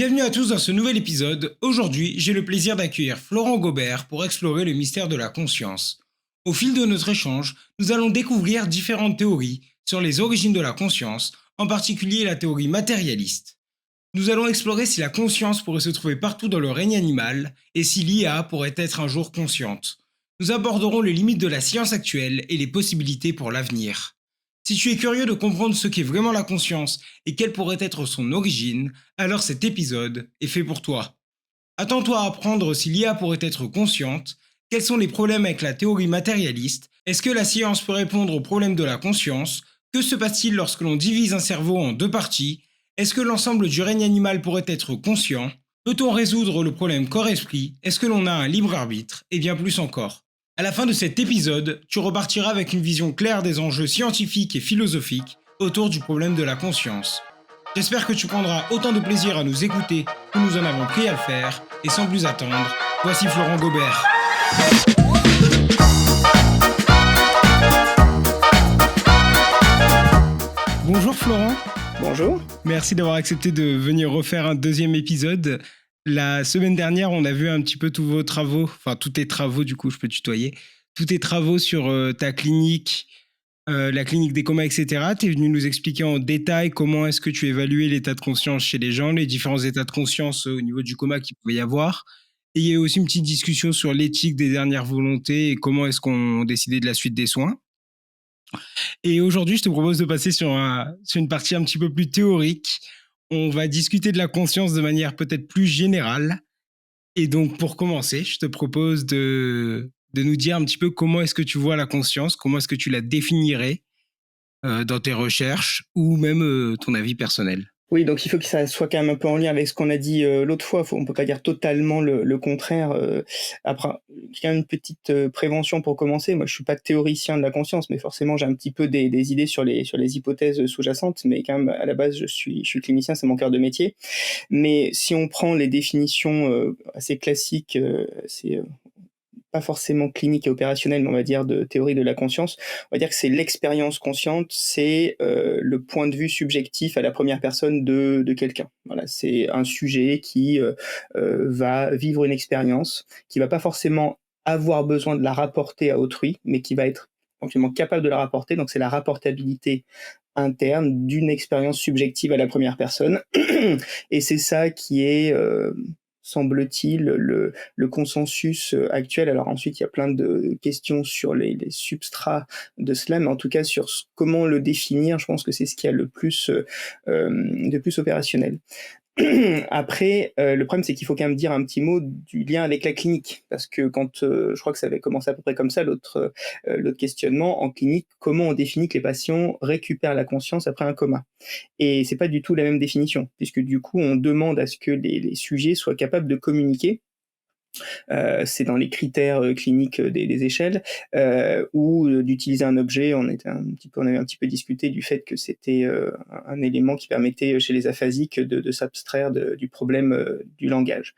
Bienvenue à tous dans ce nouvel épisode. Aujourd'hui, j'ai le plaisir d'accueillir Florent Gobert pour explorer le mystère de la conscience. Au fil de notre échange, nous allons découvrir différentes théories sur les origines de la conscience, en particulier la théorie matérialiste. Nous allons explorer si la conscience pourrait se trouver partout dans le règne animal et si l'IA pourrait être un jour consciente. Nous aborderons les limites de la science actuelle et les possibilités pour l'avenir. Si tu es curieux de comprendre ce qu'est vraiment la conscience et quelle pourrait être son origine, alors cet épisode est fait pour toi. Attends-toi à apprendre si l'IA pourrait être consciente, quels sont les problèmes avec la théorie matérialiste, est-ce que la science peut répondre aux problèmes de la conscience, que se passe-t-il lorsque l'on divise un cerveau en deux parties, est-ce que l'ensemble du règne animal pourrait être conscient, peut-on résoudre le problème corps-esprit, est-ce que l'on a un libre arbitre, et bien plus encore. À la fin de cet épisode, tu repartiras avec une vision claire des enjeux scientifiques et philosophiques autour du problème de la conscience. J'espère que tu prendras autant de plaisir à nous écouter que nous en avons pris à le faire, et sans plus attendre, voici Florent Gobert. Bonjour Florent. Bonjour. Merci d'avoir accepté de venir refaire un deuxième épisode. La semaine dernière, on a vu un petit peu tous vos travaux, enfin tous tes travaux du coup, je peux tutoyer, tous tes travaux sur ta clinique, la clinique des comas, etc. Tu es venu nous expliquer en détail comment est-ce que tu évaluais l'état de conscience chez les gens, les différents états de conscience au niveau du coma qu'il pouvait y avoir. Et il y a eu aussi une petite discussion sur l'éthique des dernières volontés et comment est-ce qu'on décidait de la suite des soins. Et aujourd'hui, je te propose de passer sur une partie un petit peu plus théorique. On va discuter de la conscience de manière peut-être plus générale. Et donc, pour commencer, je te propose de nous dire un petit peu comment est-ce que tu vois la conscience, comment est-ce que tu la définirais dans tes recherches ou même ton avis personnel. Oui, donc il faut que ça soit quand même un peu en lien avec ce qu'on a dit, l'autre fois. On peut pas dire totalement le contraire, après, il y a une petite, prévention pour commencer. Moi, je suis pas théoricien de la conscience, mais forcément, j'ai un petit peu des idées sur les hypothèses, sous-jacentes, mais quand même, à la base, je suis clinicien, c'est mon cœur de métier. Mais si on prend les définitions, assez classiques, c'est, pas forcément clinique et opérationnelle, mais on va dire de théorie de la conscience. On va dire que c'est l'expérience consciente, c'est le point de vue subjectif à la première personne de quelqu'un. Voilà, c'est un sujet qui va vivre une expérience, qui va pas forcément avoir besoin de la rapporter à autrui, mais qui va être éventuellement capable de la rapporter. Donc c'est la rapportabilité interne d'une expérience subjective à la première personne. Et c'est ça qui est, semble-t-il, le consensus actuel. Alors ensuite, il y a plein de questions sur les substrats de cela, mais en tout cas sur comment le définir, je pense que c'est ce qui a le plus opérationnel. Après, le problème, c'est qu'il faut quand même dire un petit mot du lien avec la clinique, parce que quand, je crois que ça avait commencé à peu près comme ça l'autre questionnement. En clinique, comment on définit que les patients récupèrent la conscience après un coma? Et c'est pas du tout la même définition, puisque du coup, on demande à ce que les sujets soient capables de communiquer. C'est dans les critères cliniques des échelles, ou d'utiliser un objet. On avait un petit peu discuté du fait que c'était un élément qui permettait chez les aphasiques de s'abstraire du problème du langage.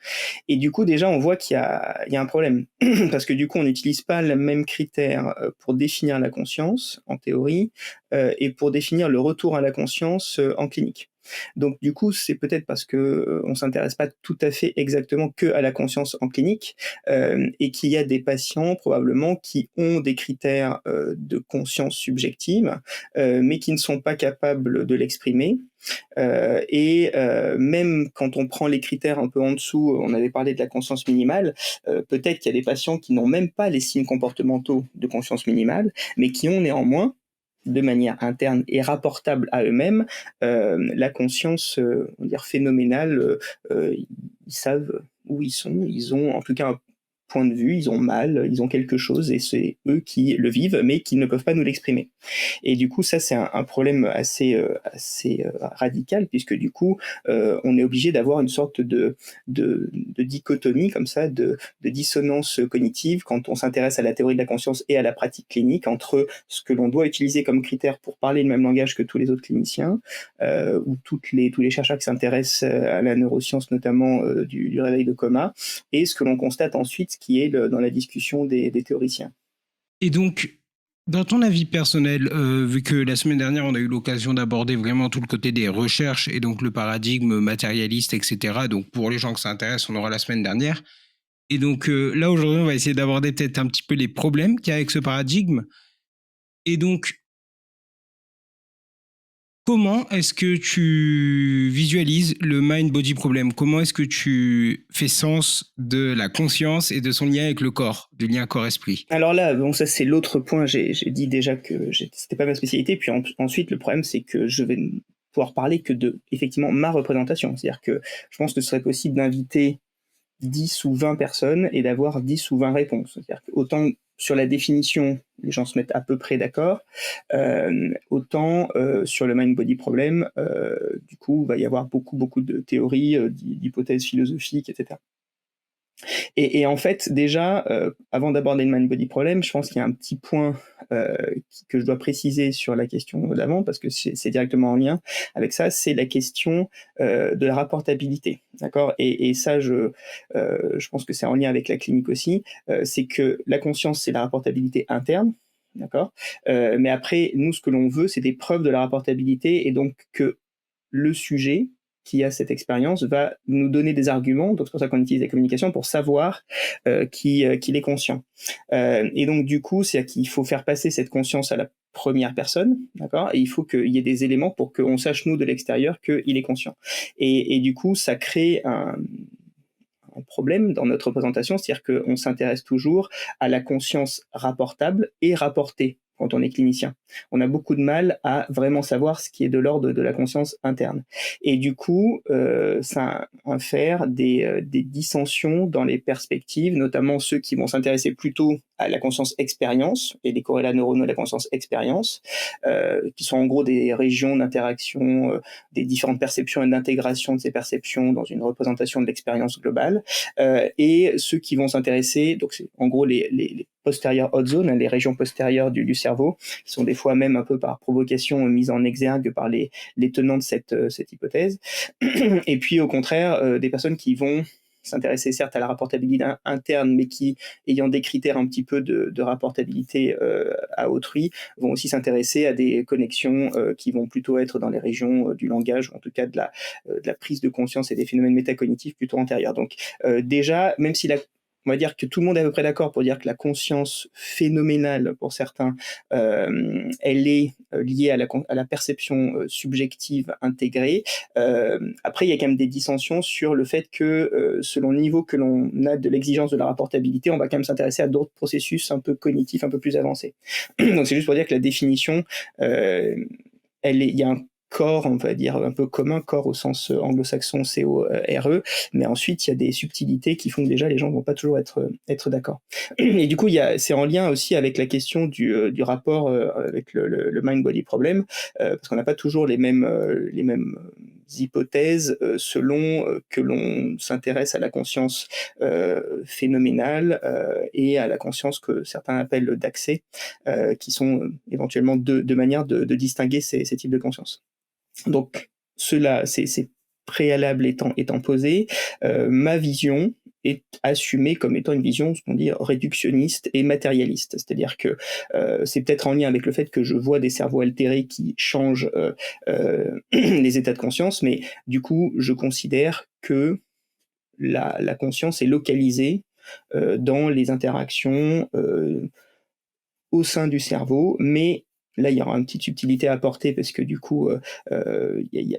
Et du coup, déjà, on voit qu'il y a un problème. Parce que du coup, on n'utilise pas le même critère pour définir la conscience, en théorie, et pour définir le retour à la conscience en clinique. Donc du coup, c'est peut-être parce que on s'intéresse pas tout à fait exactement que à la conscience en clinique, et qu'il y a des patients probablement qui ont des critères de conscience subjective, mais qui ne sont pas capables de l'exprimer. Même quand on prend les critères un peu en dessous, on avait parlé de la conscience minimale, peut-être qu'il y a des patients qui n'ont même pas les signes comportementaux de conscience minimale, mais qui ont néanmoins, de manière interne et rapportable à eux-mêmes, la conscience, on va dire phénoménale. Ils savent où ils sont, ils ont en tout cas un point de vue, ils ont mal, ils ont quelque chose, et c'est eux qui le vivent, mais qui ne peuvent pas nous l'exprimer. Et du coup, ça, c'est un problème assez radical, puisque du coup, on est obligé d'avoir une sorte de dichotomie comme ça, de dissonance cognitive quand on s'intéresse à la théorie de la conscience et à la pratique clinique, entre ce que l'on doit utiliser comme critère pour parler le même langage que tous les autres cliniciens, ou tous les chercheurs qui s'intéressent à la neuroscience, notamment du réveil de coma, et ce que l'on constate ensuite, qui est dans la discussion des théoriciens. Et donc, Dans ton avis personnel, vu que la semaine dernière, on a eu l'occasion d'aborder vraiment tout le côté des recherches et donc le paradigme matérialiste, etc. Donc pour les gens que ça intéresse, on aura la semaine dernière. Et donc là, aujourd'hui, on va essayer d'aborder peut-être un petit peu les problèmes qu'il y a avec ce paradigme. Et donc, comment est-ce que tu visualises le mind-body problem? Comment est-ce que tu fais sens de la conscience et de son lien avec le corps, du lien corps-esprit? Alors là, bon, ça c'est l'autre point. J'ai dit déjà que c'était pas ma spécialité. Puis ensuite, le problème, c'est que je vais pouvoir parler que de effectivement ma représentation. C'est-à-dire que je pense que ce serait possible d'inviter 10 ou 20 personnes et d'avoir 10 ou 20 réponses. C'est-à-dire que autant sur la définition, les gens se mettent à peu près d'accord, autant sur le mind-body problem, du coup, il va y avoir beaucoup de théories, d'hypothèses philosophiques, etc. Et en fait, déjà, avant d'aborder le mind body problem, je pense qu'il y a un petit point que je dois préciser sur la question d'avant, parce que c'est directement en lien avec ça, c'est la question de la rapportabilité. D'accord. Et ça, je pense que c'est en lien avec la clinique aussi. C'est que la conscience, c'est la rapportabilité interne. D'accord. Mais après, nous, ce que l'on veut, c'est des preuves de la rapportabilité et donc que le sujet qui a cette expérience va nous donner des arguments, donc c'est pour ça qu'on utilise la communication, pour savoir qu'il est conscient. Et donc du coup, c'est qu'il faut faire passer cette conscience à la première personne, d'accord. Et il faut qu'il y ait des éléments pour qu'on sache, nous, de l'extérieur, qu'il est conscient. Et du coup, ça crée un problème dans notre représentation, c'est-à-dire qu'on s'intéresse toujours à la conscience rapportable et rapportée quand on est clinicien. On a beaucoup de mal à vraiment savoir ce qui est de l'ordre de la conscience interne. Et du coup, ça infère des dissensions dans les perspectives, notamment ceux qui vont s'intéresser plutôt à la conscience expérience et les corrélats neuronaux de la conscience expérience, qui sont en gros des régions d'interaction, des différentes perceptions et d'intégration de ces perceptions dans une représentation de l'expérience globale, et ceux qui vont s'intéresser, donc c'est en gros les postérieures hot zones, les régions postérieures du cerveau, qui sont des fois même un peu par provocation mises en exergue par les tenants de cette hypothèse. Et puis au contraire, des personnes qui vont s'intéresser certes à la rapportabilité interne, mais qui, ayant des critères un petit peu de rapportabilité à autrui, vont aussi s'intéresser à des connexions qui vont plutôt être dans les régions du langage, ou en tout cas de la prise de conscience et des phénomènes métacognitifs plutôt antérieurs. Donc déjà, même si on va dire que tout le monde est à peu près d'accord pour dire que la conscience phénoménale, pour certains, elle est liée à la perception subjective intégrée. Après, il y a quand même des dissensions sur le fait que, selon le niveau que l'on a de l'exigence de la rapportabilité, on va quand même s'intéresser à d'autres processus un peu cognitifs, un peu plus avancés. Donc c'est juste pour dire que la définition, il y a un corps, on va dire, un peu commun, corps au sens anglo-saxon, C-O-R-E, mais ensuite, il y a des subtilités qui font que déjà, les gens ne vont pas toujours être d'accord. Et du coup, c'est en lien aussi avec la question du rapport avec le mind-body problem, parce qu'on n'a pas toujours les mêmes hypothèses selon que l'on s'intéresse à la conscience phénoménale et à la conscience que certains appellent d'accès, qui sont éventuellement deux manières de distinguer ces types de conscience. Donc, ces préalables étant posés, ma vision est assumée comme étant une vision, ce qu'on dit, réductionniste et matérialiste. C'est-à-dire que c'est peut-être en lien avec le fait que je vois des cerveaux altérés qui changent les états de conscience, mais du coup, je considère que la conscience est localisée dans les interactions au sein du cerveau, mais là, il y aura une petite subtilité à apporter parce que du coup, il y a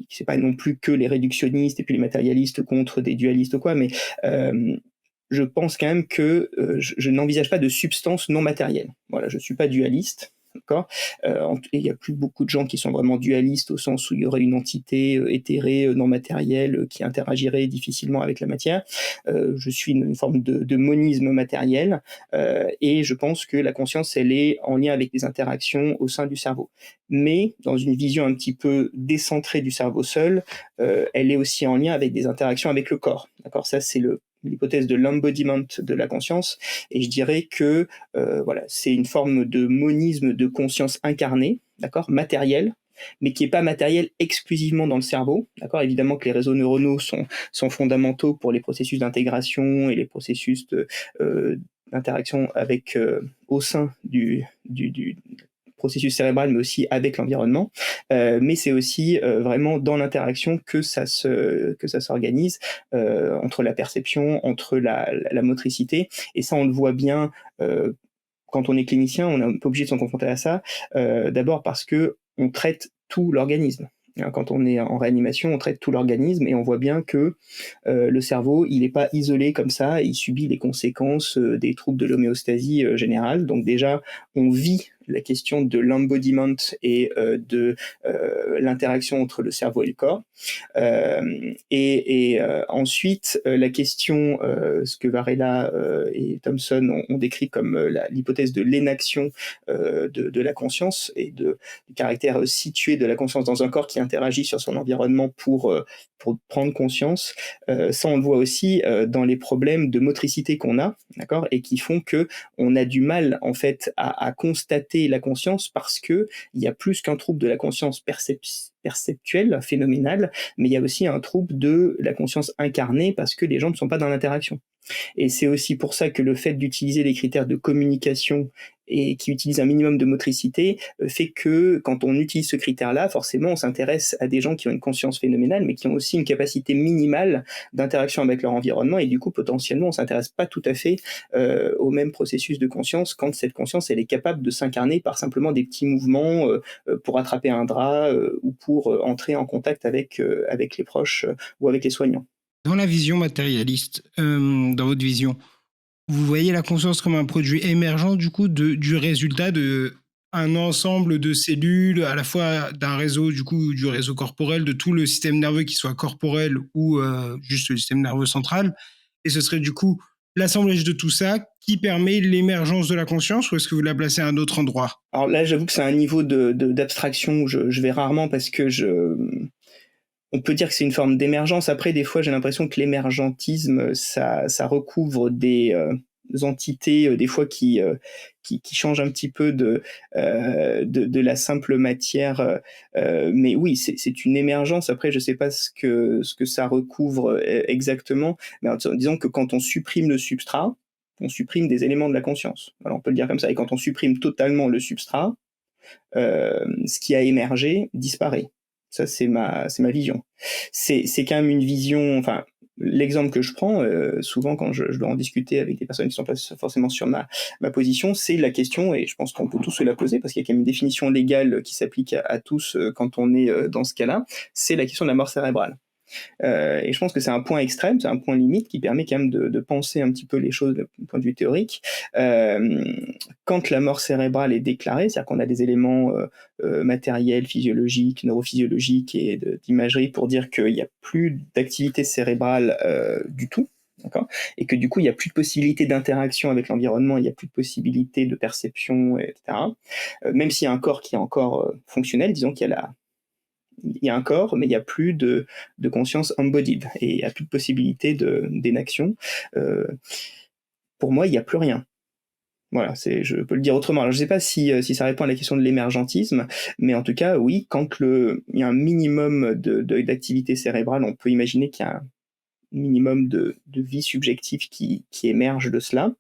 c'est pas non plus que les réductionnistes et puis les matérialistes contre des dualistes ou quoi, mais je pense quand même que je n'envisage pas de substance non matérielle. Voilà, je suis pas dualiste. D'accord. Il n'y a plus beaucoup de gens qui sont vraiment dualistes au sens où il y aurait une entité éthérée, non matérielle, qui interagirait difficilement avec la matière. Je suis une forme de monisme matériel, et je pense que la conscience, elle est en lien avec des interactions au sein du cerveau. Mais dans une vision un petit peu décentrée du cerveau seul, elle est aussi en lien avec des interactions avec le corps. D'accord. Ça, c'est l'hypothèse de l'embodiment de la conscience, et je dirais que voilà, c'est une forme de monisme de conscience incarnée, d'accord, matérielle, mais qui n'est pas matériel exclusivement dans le cerveau. D'accord. Évidemment que les réseaux neuronaux sont fondamentaux pour les processus d'intégration et les processus l'interaction avec au sein du processus cérébral, mais aussi avec l'environnement. Mais c'est aussi vraiment dans l'interaction que ça s'organise entre la perception, entre la motricité. Et ça, on le voit bien quand on est clinicien, on est un peu obligé de s'en confronter à ça. D'abord parce que on traite tout l'organisme. Quand on est en réanimation, on traite tout l'organisme et on voit bien que le cerveau, il n'est pas isolé comme ça, il subit les conséquences des troubles de l'homéostasie générale. Donc déjà, on vit la question de l'embodiment et de l'interaction entre le cerveau et le corps. Ensuite, la question, ce que Varela et Thomson ont décrit comme l'hypothèse de l'énaction de la conscience et du caractère situé de la conscience dans un corps qui interagit sur son environnement pour prendre conscience. Ça, on le voit aussi dans les problèmes de motricité qu'on a, d'accord, et qui font que on a du mal en fait à constater la conscience parce que il y a plus qu'un trouble de la conscience perceptuelle, phénoménale, mais il y a aussi un trouble de la conscience incarnée parce que les gens ne sont pas dans l'interaction. Et c'est aussi pour ça que le fait d'utiliser des critères de communication et qui utilisent un minimum de motricité fait que quand on utilise ce critère-là, forcément, on s'intéresse à des gens qui ont une conscience phénoménale, mais qui ont aussi une capacité minimale d'interaction avec leur environnement, et du coup, potentiellement, on s'intéresse pas tout à fait au même processus de conscience quand cette conscience, elle est capable de s'incarner par simplement des petits mouvements pour attraper un drap ou pour entrer en contact avec les proches ou avec les soignants. Dans la vision matérialiste, dans votre vision, vous voyez la conscience comme un produit émergent du coup du résultat de un ensemble de cellules, à la fois d'un réseau, du coup, du réseau corporel, de tout le système nerveux, qui soit corporel ou juste le système nerveux central. Et ce serait du coup l'assemblage de tout ça qui permet l'émergence de la conscience, ou est-ce que vous la placez à un autre endroit? Alors là, j'avoue que c'est un niveau d'abstraction où je vais rarement parce que on peut dire que c'est une forme d'émergence. Après, des fois, j'ai l'impression que l'émergentisme, ça recouvre des entités, des fois qui changent un petit peu de la simple matière. Mais oui, c'est une émergence. Après, je sais pas ce que ça recouvre exactement. Mais disons que quand on supprime le substrat, on supprime des éléments de la conscience. Alors, on peut le dire comme ça. Et quand on supprime totalement le substrat, ce qui a émergé disparaît. Ça, c'est ma vision. C'est quand même une vision. Enfin, l'exemple que je prends, souvent quand je dois en discuter avec des personnes qui sont pas forcément sur ma position, c'est la question, et je pense qu'on peut tous se la poser, parce qu'il y a quand même une définition légale qui s'applique à tous quand on est dans ce cas-là, c'est la question de la mort cérébrale. Et je pense que c'est un point extrême, c'est un point limite qui permet quand même de penser un petit peu les choses d'un point de vue théorique. Quand la mort cérébrale est déclarée, c'est-à-dire qu'on a des éléments matériels, physiologiques, neurophysiologiques et d'imagerie pour dire qu'il n'y a plus d'activité cérébrale du tout, d'accord, et que du coup il n'y a plus de possibilité d'interaction avec l'environnement, il n'y a plus de possibilité de perception, etc. Même s'il y a un corps qui est encore fonctionnel, disons qu'il y a un corps, mais il n'y a plus de conscience embodied, et il n'y a plus de possibilité d'énaction. Pour moi, il n'y a plus rien. Voilà, je peux le dire autrement. Alors, je ne sais pas si ça répond à la question de l'émergentisme, mais en tout cas, oui, quand il y a un minimum d'activité cérébrale, on peut imaginer qu'il y a un minimum de vie subjective qui émerge de cela,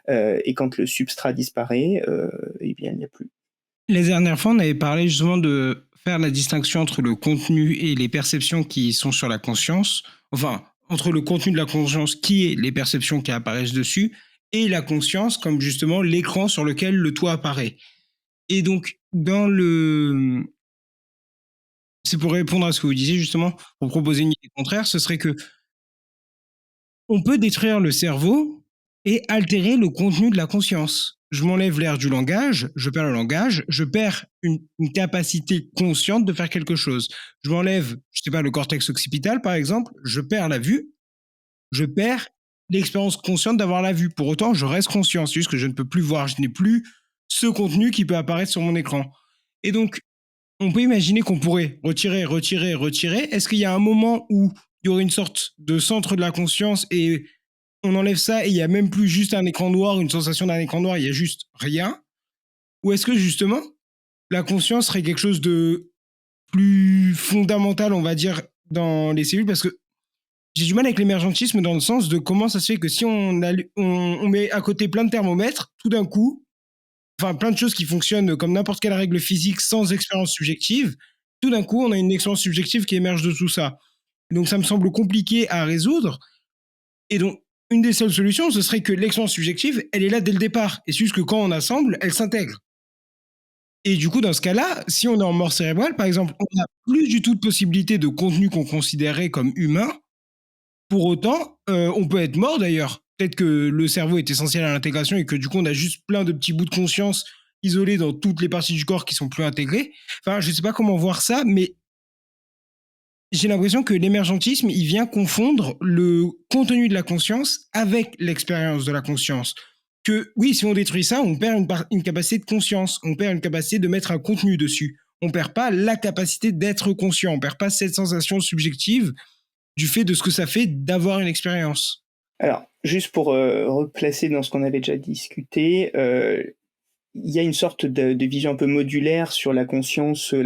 et quand le substrat disparaît, eh bien, il n'y a plus. Les dernières fois, on avait parlé justement de faire la distinction entre le contenu et les perceptions qui sont sur la conscience, enfin, entre le contenu de la conscience qui est les perceptions qui apparaissent dessus, et la conscience comme justement l'écran sur lequel le toit apparaît. Et donc, c'est pour répondre à ce que vous disiez justement, pour proposer une idée contraire, ce serait que on peut détruire le cerveau et altérer le contenu de la conscience. Je m'enlève l'air du langage, je perds le langage, je perds une capacité consciente de faire quelque chose. Je m'enlève, je sais pas, le cortex occipital par exemple, je perds la vue, je perds l'expérience consciente d'avoir la vue. Pour autant, je reste conscient, c'est juste que je ne peux plus voir, je n'ai plus ce contenu qui peut apparaître sur mon écran. Et donc, on peut imaginer qu'on pourrait retirer, retirer, retirer. Est-ce qu'il y a un moment où il y aurait une sorte de centre de la conscience et on enlève ça et il n'y a même plus juste un écran noir, une sensation d'un écran noir, il y a juste rien? Ou est-ce que justement, la conscience serait quelque chose de plus fondamental, on va dire, dans les cellules? Parce que j'ai du mal avec l'émergentisme dans le sens de comment ça se fait que si on met à côté plein de thermomètres, tout d'un coup, enfin plein de choses qui fonctionnent comme n'importe quelle règle physique sans expérience subjective, tout d'un coup, on a une expérience subjective qui émerge de tout ça. Donc ça me semble compliqué à résoudre. Et donc, une des seules solutions, ce serait que l'expérience subjective, elle est là dès le départ. Et c'est juste que quand on assemble, elle s'intègre. Et du coup, dans ce cas-là, si on est en mort cérébrale, par exemple, on n'a plus du tout de possibilité de contenu qu'on considérait comme humain. Pour autant, on peut être mort d'ailleurs. Peut-être que le cerveau est essentiel à l'intégration et que du coup, on a juste plein de petits bouts de conscience isolés dans toutes les parties du corps qui sont plus intégrées. Enfin, je sais pas comment voir ça, mais j'ai l'impression que l'émergentisme, il vient confondre le contenu de la conscience avec l'expérience de la conscience. Que oui, si on détruit ça, on perd une capacité de conscience, on perd une capacité de mettre un contenu dessus. On perd pas la capacité d'être conscient, on perd pas cette sensation subjective du fait de ce que ça fait d'avoir une expérience. Alors, juste pour replacer dans ce qu'on avait déjà discuté, il y a une sorte de vision un peu modulaire sur la conscience 2,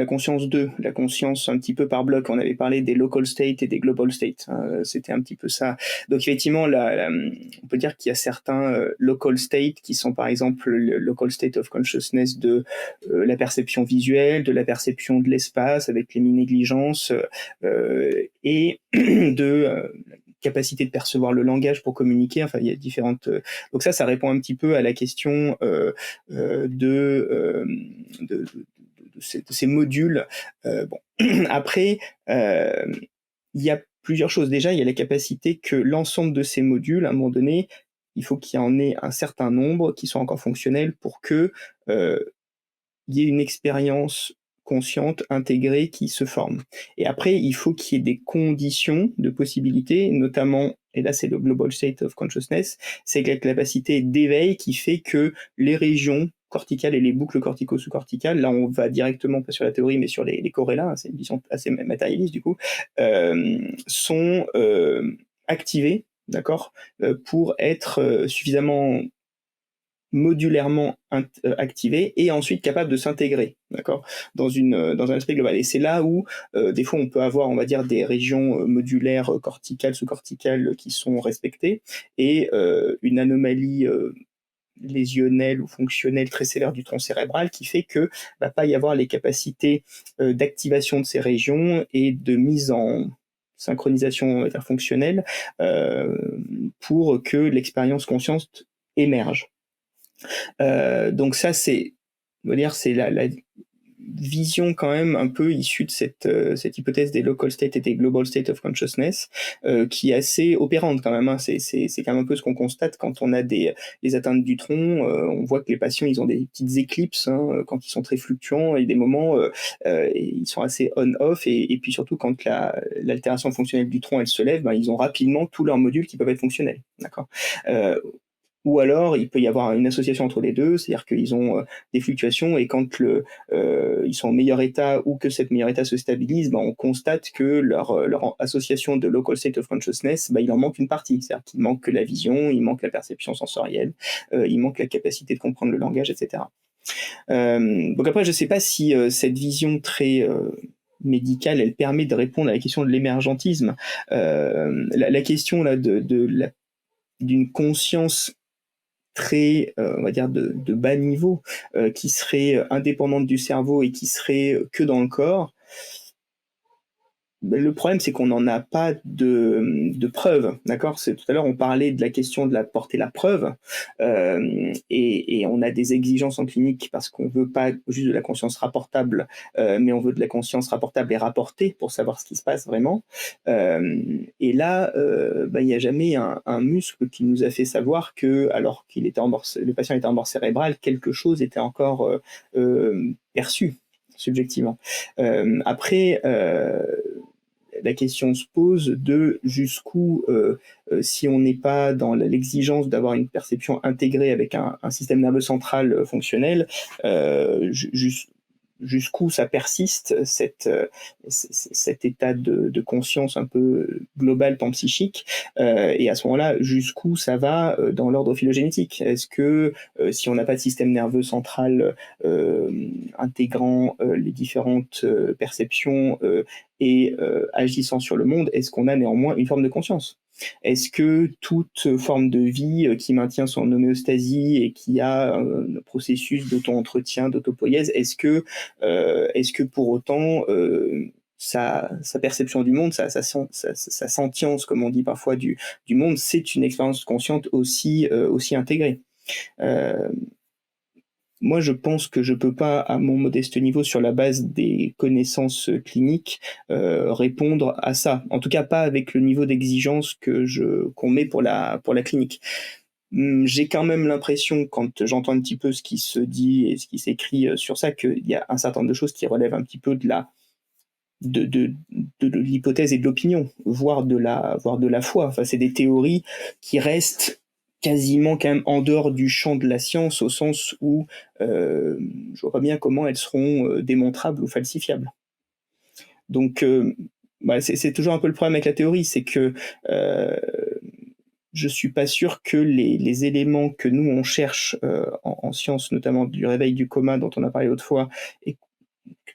la conscience un petit peu par bloc. On avait parlé des local states et des global states, hein, c'était un petit peu ça. Donc effectivement, on peut dire qu'il y a certains local states qui sont par exemple le local state of consciousness de la perception visuelle, de la perception de l'espace avec les mi-négligences et de capacité de percevoir le langage pour communiquer. Enfin, il y a différentes. Donc ça répond un petit peu à la question de ces modules. Bon. Après, il y a plusieurs choses. Déjà, il y a la capacité que l'ensemble de ces modules, à un moment donné, il faut qu'il y en ait un certain nombre qui soient encore fonctionnels pour que il y ait une expérience consciente, intégrée, qui se forme. Et après, il faut qu'il y ait des conditions de possibilités, notamment, et là c'est le global state of consciousness, c'est la capacité d'éveil qui fait que les régions corticales et les boucles cortico-sous-corticales, là on va directement pas sur la théorie mais sur les corrélats, hein, c'est une vision assez matérialiste du coup, sont activées, d'accord, pour être suffisamment modulairement activé et ensuite capable de s'intégrer, d'accord, dans un aspect global. Et c'est là où des fois on peut avoir, on va dire, des régions modulaires corticales, sous-corticales qui sont respectées et une anomalie lésionnelle ou fonctionnelle très sévère du tronc cérébral qui fait que va pas y avoir les capacités d'activation de ces régions et de mise en synchronisation fonctionnelle pour que l'expérience consciente émerge. Donc ça, on va dire, c'est la vision quand même un peu issue de cette hypothèse des local state et des global state of consciousness, qui est assez opérante quand même, hein. C'est quand même un peu ce qu'on constate quand on a des atteintes du tronc. On voit que les patients, ils ont des petites éclipses, hein, quand ils sont très fluctuants et des moments, ils sont assez on-off et puis surtout quand l'altération fonctionnelle du tronc, elle se lève, ben, ils ont rapidement tous leurs modules qui peuvent être fonctionnels. D'accord. Ou alors, il peut y avoir une association entre les deux, c'est-à-dire qu'ils ont des fluctuations et quand ils sont en meilleur état ou que cet meilleur état se stabilise, ben, on constate que leur association de local state of consciousness, ben, il en manque une partie. C'est-à-dire qu'il manque la vision, il manque la perception sensorielle, il manque la capacité de comprendre le langage, etc. Donc après, je ne sais pas si cette vision très médicale, elle permet de répondre à la question de l'émergentisme. La question là d'une conscience très, on va dire, de bas niveau, qui serait indépendante du cerveau et qui serait que dans le corps. Le problème, c'est qu'on n'en a pas de preuves, d'accord. Tout à l'heure, on parlait de la question de la porter la preuve, et on a des exigences en clinique parce qu'on veut pas juste de la conscience rapportable, mais on veut de la conscience rapportable et rapportée pour savoir ce qui se passe vraiment. Et là, il n'y a jamais un muscle qui nous a fait savoir que, alors qu'il était le patient était en mort cérébrale, quelque chose était encore perçu subjectivement. Après, la question se pose de jusqu'où, si on n'est pas dans l'exigence d'avoir une perception intégrée avec un système nerveux central fonctionnel, jusqu'où ça persiste, cet état de conscience un peu global panpsychique, et à ce moment-là, jusqu'où ça va dans l'ordre phylogénétique. Est-ce que si on n'a pas de système nerveux central intégrant les différentes perceptions, et agissant sur le monde, est-ce qu'on a néanmoins une forme de conscience? Est-ce que toute forme de vie qui maintient son homéostasie et qui a un processus d'auto-entretien, d'autopoïèse, est-ce que pour autant sa perception du monde, sa sentience, comme on dit parfois, du monde, c'est une expérience consciente aussi intégrée? Euh, Moi, je pense que je peux pas, à mon modeste niveau, sur la base des connaissances cliniques, répondre à ça. En tout cas, pas avec le niveau d'exigence qu'on met pour la clinique. J'ai quand même l'impression, quand j'entends un petit peu ce qui se dit et ce qui s'écrit sur ça, qu'il y a un certain nombre de choses qui relèvent un petit peu de l'hypothèse et de l'opinion, voire de la foi. Enfin, c'est des théories qui restent quasiment quand même en dehors du champ de la science, au sens où je vois pas bien comment elles seront démontrables ou falsifiables. Donc, bah, c'est toujours un peu le problème avec la théorie, c'est que je suis pas sûr que les éléments que nous on cherche en sciences, notamment du réveil du coma dont on a parlé autrefois, et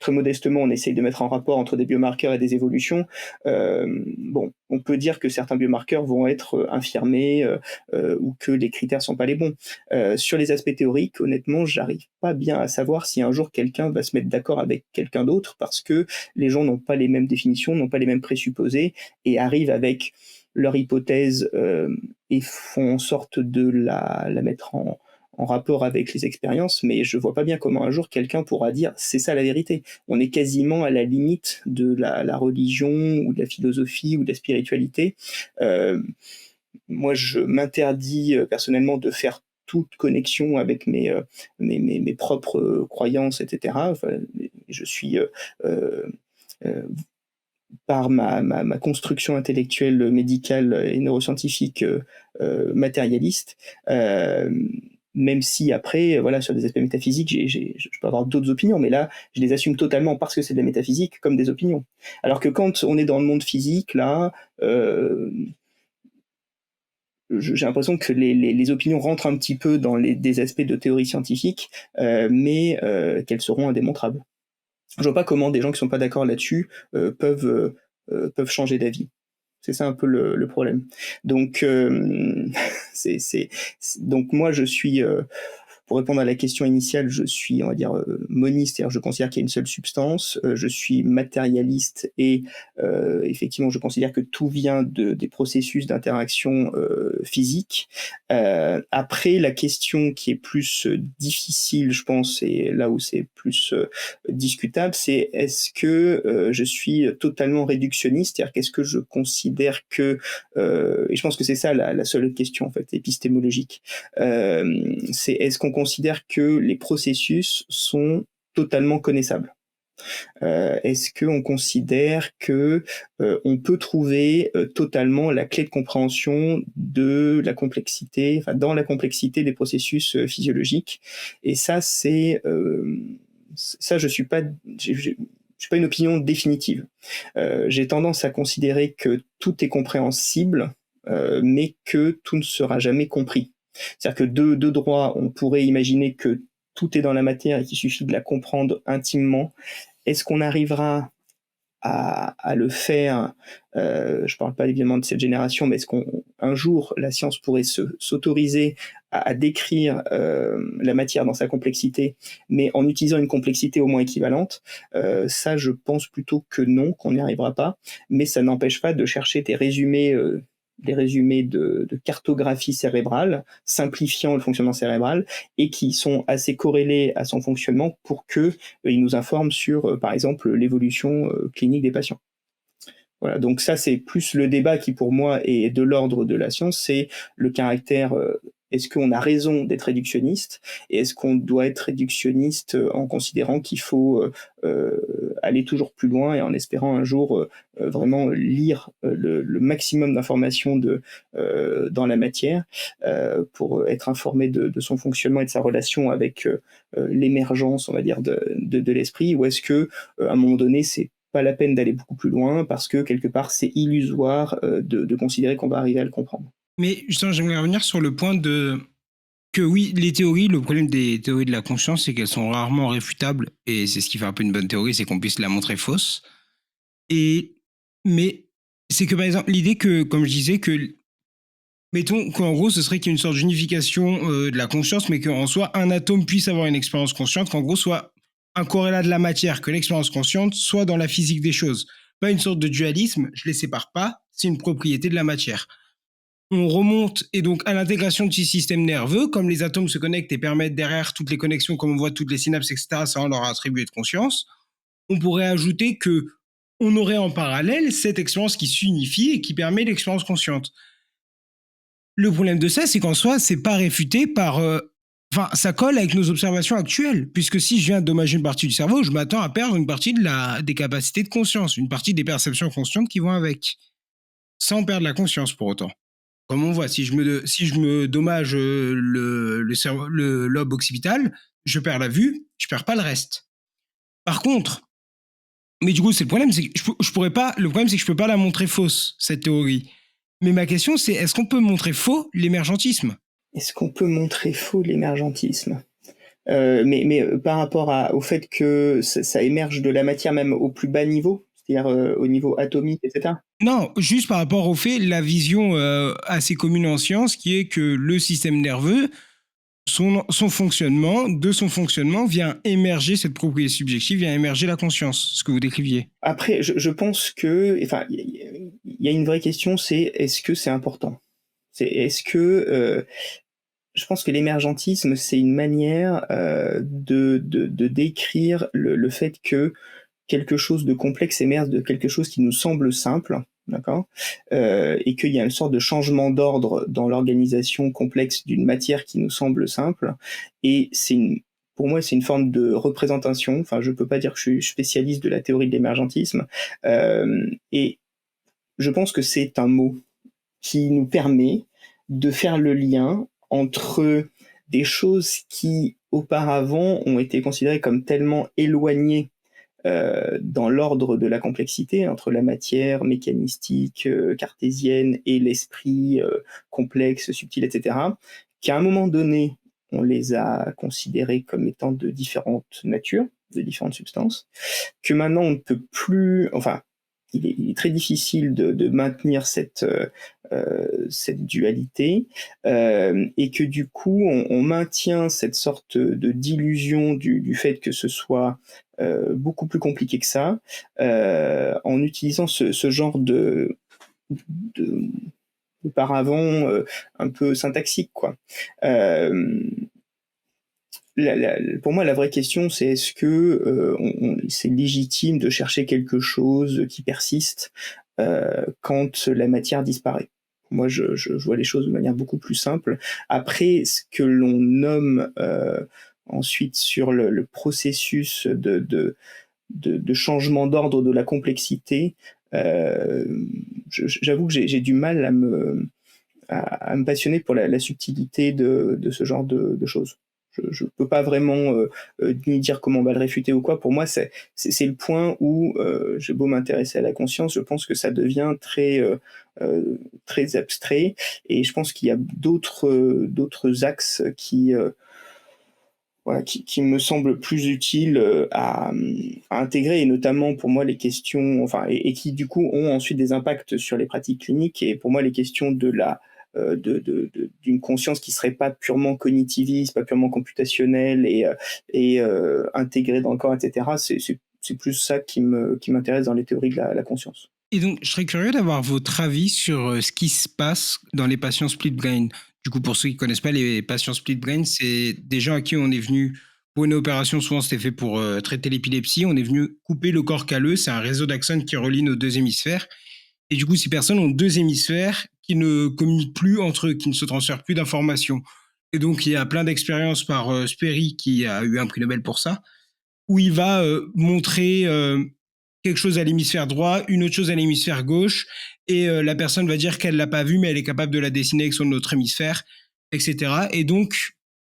très modestement, on essaye de mettre en rapport entre des biomarqueurs et des évolutions. Bon, on peut dire que certains biomarqueurs vont être infirmés ou que les critères sont pas les bons. Sur les aspects théoriques, honnêtement, j'arrive pas bien à savoir si un jour quelqu'un va se mettre d'accord avec quelqu'un d'autre parce que les gens n'ont pas les mêmes définitions, n'ont pas les mêmes présupposés et arrivent avec leur hypothèse et font en sorte de la mettre en rapport avec les expériences, mais je vois pas bien comment un jour quelqu'un pourra dire c'est ça la vérité. On est quasiment à la limite de la religion ou de la philosophie ou de la spiritualité. Euh, Moi, je m'interdis personnellement de faire toute connexion avec mes propres croyances, etc. Enfin, je suis euh, euh, par ma construction intellectuelle, médicale et neuroscientifique matérialiste. Même si après, voilà, sur des aspects métaphysiques, je peux avoir d'autres opinions, mais là, je les assume totalement parce que c'est de la métaphysique comme des opinions. Alors que quand on est dans le monde physique, là, j'ai l'impression que les opinions rentrent un petit peu dans des aspects de théorie scientifique, mais qu'elles seront indémontrables. Je vois pas comment des gens qui sont pas d'accord là-dessus peuvent changer d'avis. C'est ça un peu le problème. Donc, donc moi, je suis, pour répondre à la question initiale, je suis, on va dire, moniste, c'est-à-dire je considère qu'il y a une seule substance. Je suis matérialiste et effectivement, je considère que tout vient des processus d'interaction physique. Après, la question qui est plus difficile, je pense, et là où c'est plus discutable, c'est est-ce que je suis totalement réductionniste, c'est-à-dire qu'est-ce que je considère que, et je pense que c'est ça la seule question en fait épistémologique, c'est est-ce qu'on considère que les processus sont totalement connaissables? Est-ce qu'on considère que on peut trouver totalement la clé de compréhension de la complexité, enfin dans la complexité des processus physiologiques? Et ça, ça, je suis pas, je suis pas une opinion définitive. J'ai tendance à considérer que tout est compréhensible, mais que tout ne sera jamais compris. C'est-à-dire que de droit, on pourrait imaginer que tout est dans la matière et qu'il suffit de la comprendre intimement. Est-ce qu'on arrivera à le faire? Je ne parle pas évidemment de cette génération, mais est-ce qu'un jour la science pourrait s'autoriser à décrire la matière dans sa complexité, mais en utilisant une complexité au moins équivalente? Ça, je pense plutôt que non, qu'on n'y arrivera pas, mais ça n'empêche pas de chercher des résumés de cartographie cérébrale, simplifiant le fonctionnement cérébral, et qui sont assez corrélés à son fonctionnement pour qu'ils nous informent sur, par exemple, l'évolution clinique des patients. Voilà, donc ça, c'est plus le débat qui, pour moi, est de l'ordre de la science, c'est le caractère, est-ce qu'on a raison d'être réductionniste et est-ce qu'on doit être réductionniste en considérant qu'il faut aller toujours plus loin et en espérant un jour vraiment lire le maximum d'informations dans la matière pour être informé de son fonctionnement et de sa relation avec l'émergence, on va dire, de l'esprit, ou est-ce que à un moment donné, c'est pas la peine d'aller beaucoup plus loin parce que quelque part c'est illusoire de considérer qu'on va arriver à le comprendre. Mais justement, j'aimerais revenir sur le point de que oui, les théories, le problème des théories de la conscience, c'est qu'elles sont rarement réfutables, et c'est ce qui fait un peu une bonne théorie, c'est qu'on puisse la montrer fausse. Et, mais c'est que par exemple, l'idée que, comme je disais, que mettons qu'en gros, ce serait qu'il y ait une sorte d'unification de la conscience, mais qu'en soi, un atome puisse avoir une expérience consciente, qu'en gros, soit un corrélat de la matière, que l'expérience consciente soit dans la physique des choses. Pas une sorte de dualisme, je les sépare pas, c'est une propriété de la matière. On remonte et donc à l'intégration du système nerveux, comme les atomes se connectent et permettent derrière toutes les connexions, comme on voit toutes les synapses, etc., ça on leur a attribué de conscience. On pourrait ajouter que on aurait en parallèle cette expérience qui s'unifie et qui permet l'expérience consciente. Le problème de ça, c'est qu'en soi, c'est pas réfuté par. Enfin, ça colle avec nos observations actuelles, puisque si je viens d'endommager une partie du cerveau, je m'attends à perdre une partie des capacités de conscience, une partie des perceptions conscientes qui vont avec, sans perdre la conscience pour autant. Comme on voit, si je me dommage le lobe occipital, je perds la vue, je perds pas le reste. Par contre, mais du coup, c'est le problème, c'est que je pourrais pas. Le problème, c'est que je peux pas la montrer fausse cette théorie. Mais ma question, c'est est-ce qu'on peut montrer faux l'émergentisme? Est-ce qu'on peut montrer faux l'émergentisme? Par rapport au fait que ça émerge de la matière même au plus bas niveau, c'est-à-dire au niveau atomique, etc. Non, juste par rapport au fait, la vision assez commune en science, qui est que le système nerveux, son fonctionnement, de son fonctionnement, vient émerger cette propriété subjective, vient émerger la conscience, ce que vous décriviez. Après, je pense que, enfin, il y a une vraie question, c'est est-ce que c'est important? Est-ce que je pense que l'émergentisme, c'est une manière de décrire le fait que quelque chose de complexe émerge de quelque chose qui nous semble simple, d'accord, et qu'il y a une sorte de changement d'ordre dans l'organisation complexe d'une matière qui nous semble simple. Et pour moi, c'est une forme de représentation. Enfin, je peux pas dire que je suis spécialiste de la théorie de l'émergentisme. Et je pense que c'est un mot qui nous permet de faire le lien entre des choses qui auparavant ont été considérées comme tellement éloignées dans l'ordre de la complexité entre la matière mécanistique, cartésienne et l'esprit complexe, subtil, etc., qu'à un moment donné, on les a considérés comme étant de différentes natures, de différentes substances, que maintenant on ne peut plus, enfin, il est très difficile de maintenir cette dualité, et que du coup, on maintient cette sorte de d'illusion du fait que ce soit beaucoup plus compliqué que ça, en utilisant ce genre de, de paravent un peu syntaxique, quoi. Euh, pour moi, la vraie question, c'est est-ce que c'est légitime de chercher quelque chose qui persiste quand la matière disparaît? Moi, je vois les choses de manière beaucoup plus simple. Après, ce que l'on nomme ensuite sur le processus de changement d'ordre de la complexité, euh, j'avoue que j'ai du mal à me passionner pour la subtilité de ce genre de choses. Je peux pas vraiment ni dire comment on va le réfuter ou quoi. Pour moi, c'est le point où j'ai beau m'intéresser à la conscience, je pense que ça devient très abstrait, et je pense qu'il y a d'autres axes voilà, qui me semblent plus utiles à intégrer, et notamment pour moi les questions, enfin, et qui du coup ont ensuite des impacts sur les pratiques cliniques. Et pour moi, les questions d'une conscience qui serait pas purement cognitiviste, pas purement computationnelle et intégrée dans le corps, etc. C'est plus ça qui m'intéresse dans les théories de la conscience. Et donc, je serais curieux d'avoir votre avis sur ce qui se passe dans les patients split brain. Du coup, pour ceux qui ne connaissent pas, les patients split brain, c'est des gens à qui on est venu pour une opération. Souvent, c'était fait pour traiter l'épilepsie. On est venu couper le corps calleux. C'est un réseau d'axones qui relie nos deux hémisphères. Et du coup, ces personnes ont deux hémisphères qui ne communiquent plus entre eux, qui ne se transfèrent plus d'informations. Et donc, il y a plein d'expériences par Sperry, qui a eu un prix Nobel pour ça, où il va montrer quelque chose à l'hémisphère droit, une autre chose à l'hémisphère gauche, et la personne va dire qu'elle l'a pas vu, mais elle est capable de la dessiner avec son autre hémisphère, etc. Et donc,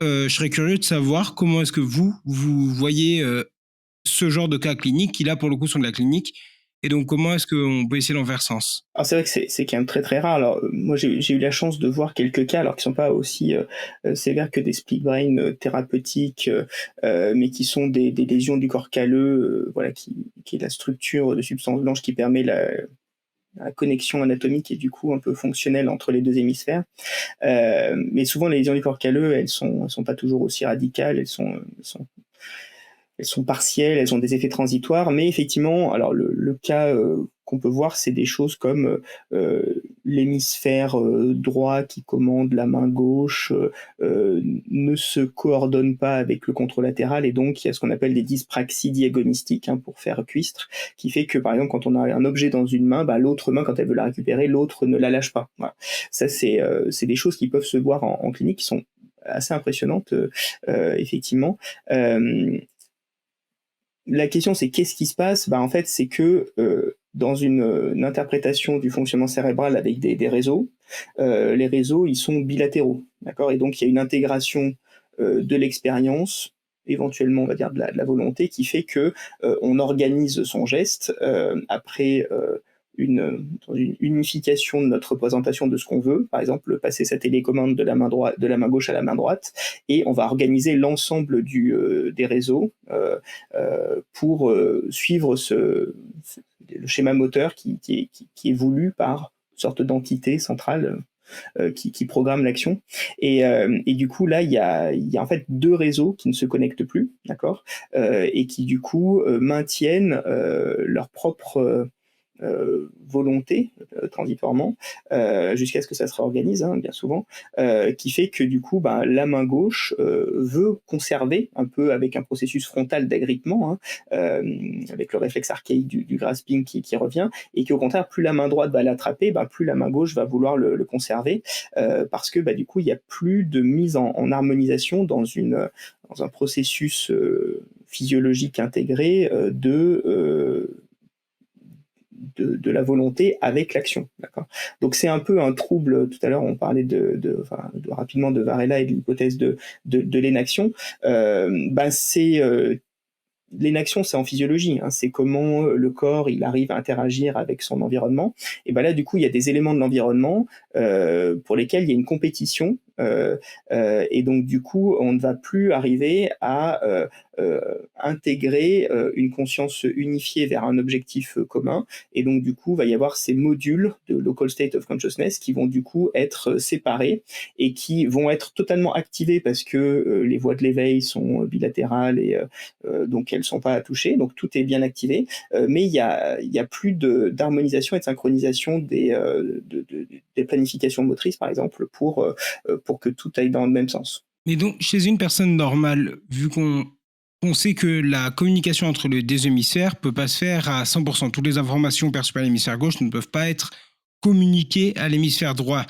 je serais curieux de savoir comment est-ce que vous voyez ce genre de cas cliniques, qui là pour le coup sont de la clinique, Et donc, comment est-ce qu'on peut essayer d'en faire sens? Alors c'est vrai que c'est quand même très, très rare. Alors, moi j'ai eu la chance de voir quelques cas, alors qui sont pas aussi, sévères que des split brain, thérapeutiques, mais qui sont des lésions du corps calleux, voilà, qui est la structure de substance blanche qui permet la connexion anatomique et du coup un peu fonctionnelle entre les 2 hémisphères. Mais souvent les lésions du corps calleux, elles sont pas toujours aussi radicales, elles sont partielles, elles ont des effets transitoires, mais effectivement, alors le cas qu'on peut voir, c'est des choses comme l'hémisphère droit qui commande la main gauche ne se coordonne pas avec le contralatéral, et donc il y a ce qu'on appelle des dyspraxies diagonistiques, hein, pour faire cuistre, qui fait que par exemple quand on a un objet dans une main, bah, l'autre main quand elle veut la récupérer, l'autre ne la lâche pas. Voilà. Ça c'est des choses qui peuvent se voir en clinique, qui sont assez impressionnantes effectivement. La question, c'est qu'est-ce qui se passe? Bah, en fait, c'est que dans une interprétation du fonctionnement cérébral avec des réseaux, les réseaux, ils sont bilatéraux, d'accord? Et donc, il y a une intégration de l'expérience, éventuellement, on va dire, de la volonté, qui fait que on organise son geste après une unification de notre représentation de ce qu'on veut. Par exemple, passer sa télécommande de la main gauche à la main droite, et on va organiser l'ensemble des réseaux pour suivre le schéma moteur qui est voulu par une sorte d'entité centrale qui programme l'action. Et du coup, là, il y a en fait 2 réseaux qui ne se connectent plus, d'accord, et qui du coup maintiennent leur propre volonté transitoirement jusqu'à ce que ça se réorganise, hein, bien souvent, qui fait que du coup ben, la main gauche veut conserver un peu avec un processus frontal d'agrippement, hein, avec le réflexe archaïque du grasping qui revient, et qu'au contraire plus la main droite va l'attraper, ben, plus la main gauche va vouloir le conserver, parce que ben, du coup il n'y a plus de mise en harmonisation dans un processus physiologique intégré de la volonté avec l'action. D'accord. Donc c'est un peu un trouble. Tout à l'heure, on parlait rapidement de Varela et de l'hypothèse de l'énaction. L'énaction, c'est en physiologie, hein, c'est comment le corps il arrive à interagir avec son environnement. Et ben là, du coup, il y a des éléments de l'environnement pour lesquels il y a une compétition, et donc du coup, on ne va plus arriver à intégrer une conscience unifiée vers un objectif commun. Et donc du coup, il va y avoir ces modules de local state of consciousness qui vont du coup être séparés et qui vont être totalement activés parce que les voies de l'éveil sont bilatérales et donc elles ne sont pas à toucher, donc tout est bien activé, mais il y a plus d'harmonisation et de synchronisation des planifications motrices, par exemple, pour que tout aille dans le même sens. Mais donc, chez une personne normale, vu qu'on sait que la communication entre les deux hémisphères peut pas se faire à 100%, toutes les informations perçues par l'hémisphère gauche ne peuvent pas être communiquées à l'hémisphère droit.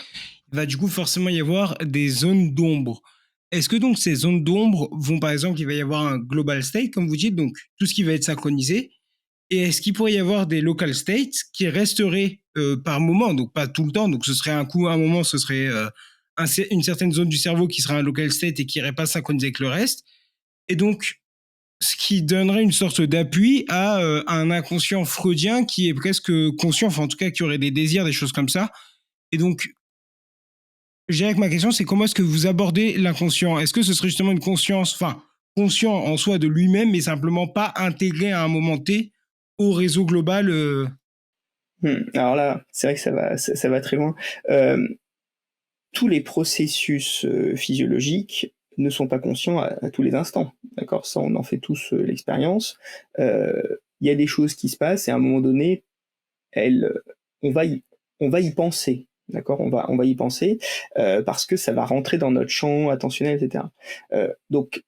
Il va du coup forcément y avoir des zones d'ombre. Est-ce que donc ces zones d'ombre vont, par exemple, il va y avoir un global state, comme vous dites, donc tout ce qui va être synchronisé, et est-ce qu'il pourrait y avoir des local states qui resteraient par moment, donc pas tout le temps, donc ce serait un moment, ce serait une certaine zone du cerveau qui serait un local state et qui irait pas synchroniser avec le reste, et donc ce qui donnerait une sorte d'appui à un inconscient freudien qui est presque conscient, enfin en tout cas qui aurait des désirs, des choses comme ça. Et donc je dirais que ma question, c'est comment est-ce que vous abordez l'inconscient? Est-ce que ce serait justement une conscience, enfin, conscient en soi de lui-même, mais simplement pas intégré à un moment T au réseau global Alors là, c'est vrai que ça va très loin. Tous les processus physiologiques ne sont pas conscients à tous les instants, d'accord? Ça, on en fait tous l'expérience. Il y a des choses qui se passent et à un moment donné, elles, on va y penser, d'accord? On va y penser parce que ça va rentrer dans notre champ attentionnel, et cetera. Donc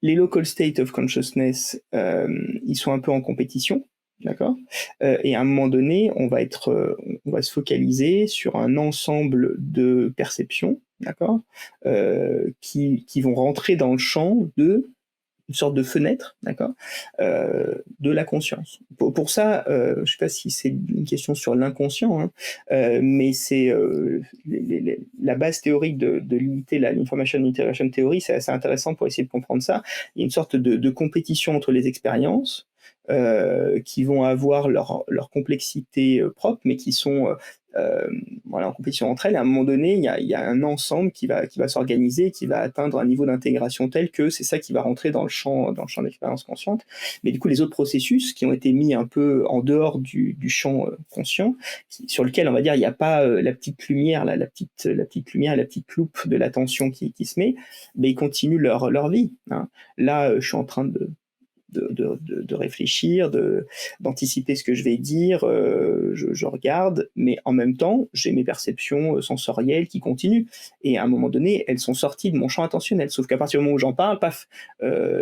les local state of consciousness, ils sont un peu en compétition, d'accord? Et à un moment donné, on va se focaliser sur un ensemble de perceptions, d'accord? Qui vont rentrer dans le champ de une sorte de fenêtre, d'accord, de la conscience. Pour ça, je ne sais pas si c'est une question sur l'inconscient, hein, mais c'est la base théorique de l'IIT, l'Information Integration Theory, c'est assez intéressant pour essayer de comprendre ça. Il y a une sorte de compétition entre les expériences, qui vont avoir leur complexité propre, mais qui sont voilà, en compétition entre elles. Et à un moment donné, il y a un ensemble qui va s'organiser, qui va atteindre un niveau d'intégration tel que c'est ça qui va rentrer dans le champ de l'expérience consciente. Mais du coup, les autres processus qui ont été mis un peu en dehors du champ conscient, sur lequel on va dire il n'y a pas la petite lumière, la petite lumière, la petite loupe de l'attention qui se met, mais ils continuent leur vie. Hein. Là, je suis en train de réfléchir, d'anticiper ce que je vais dire, je regarde, mais en même temps, j'ai mes perceptions sensorielles qui continuent. Et à un moment donné, elles sont sorties de mon champ attentionnel. Sauf qu'à partir du moment où j'en parle, paf,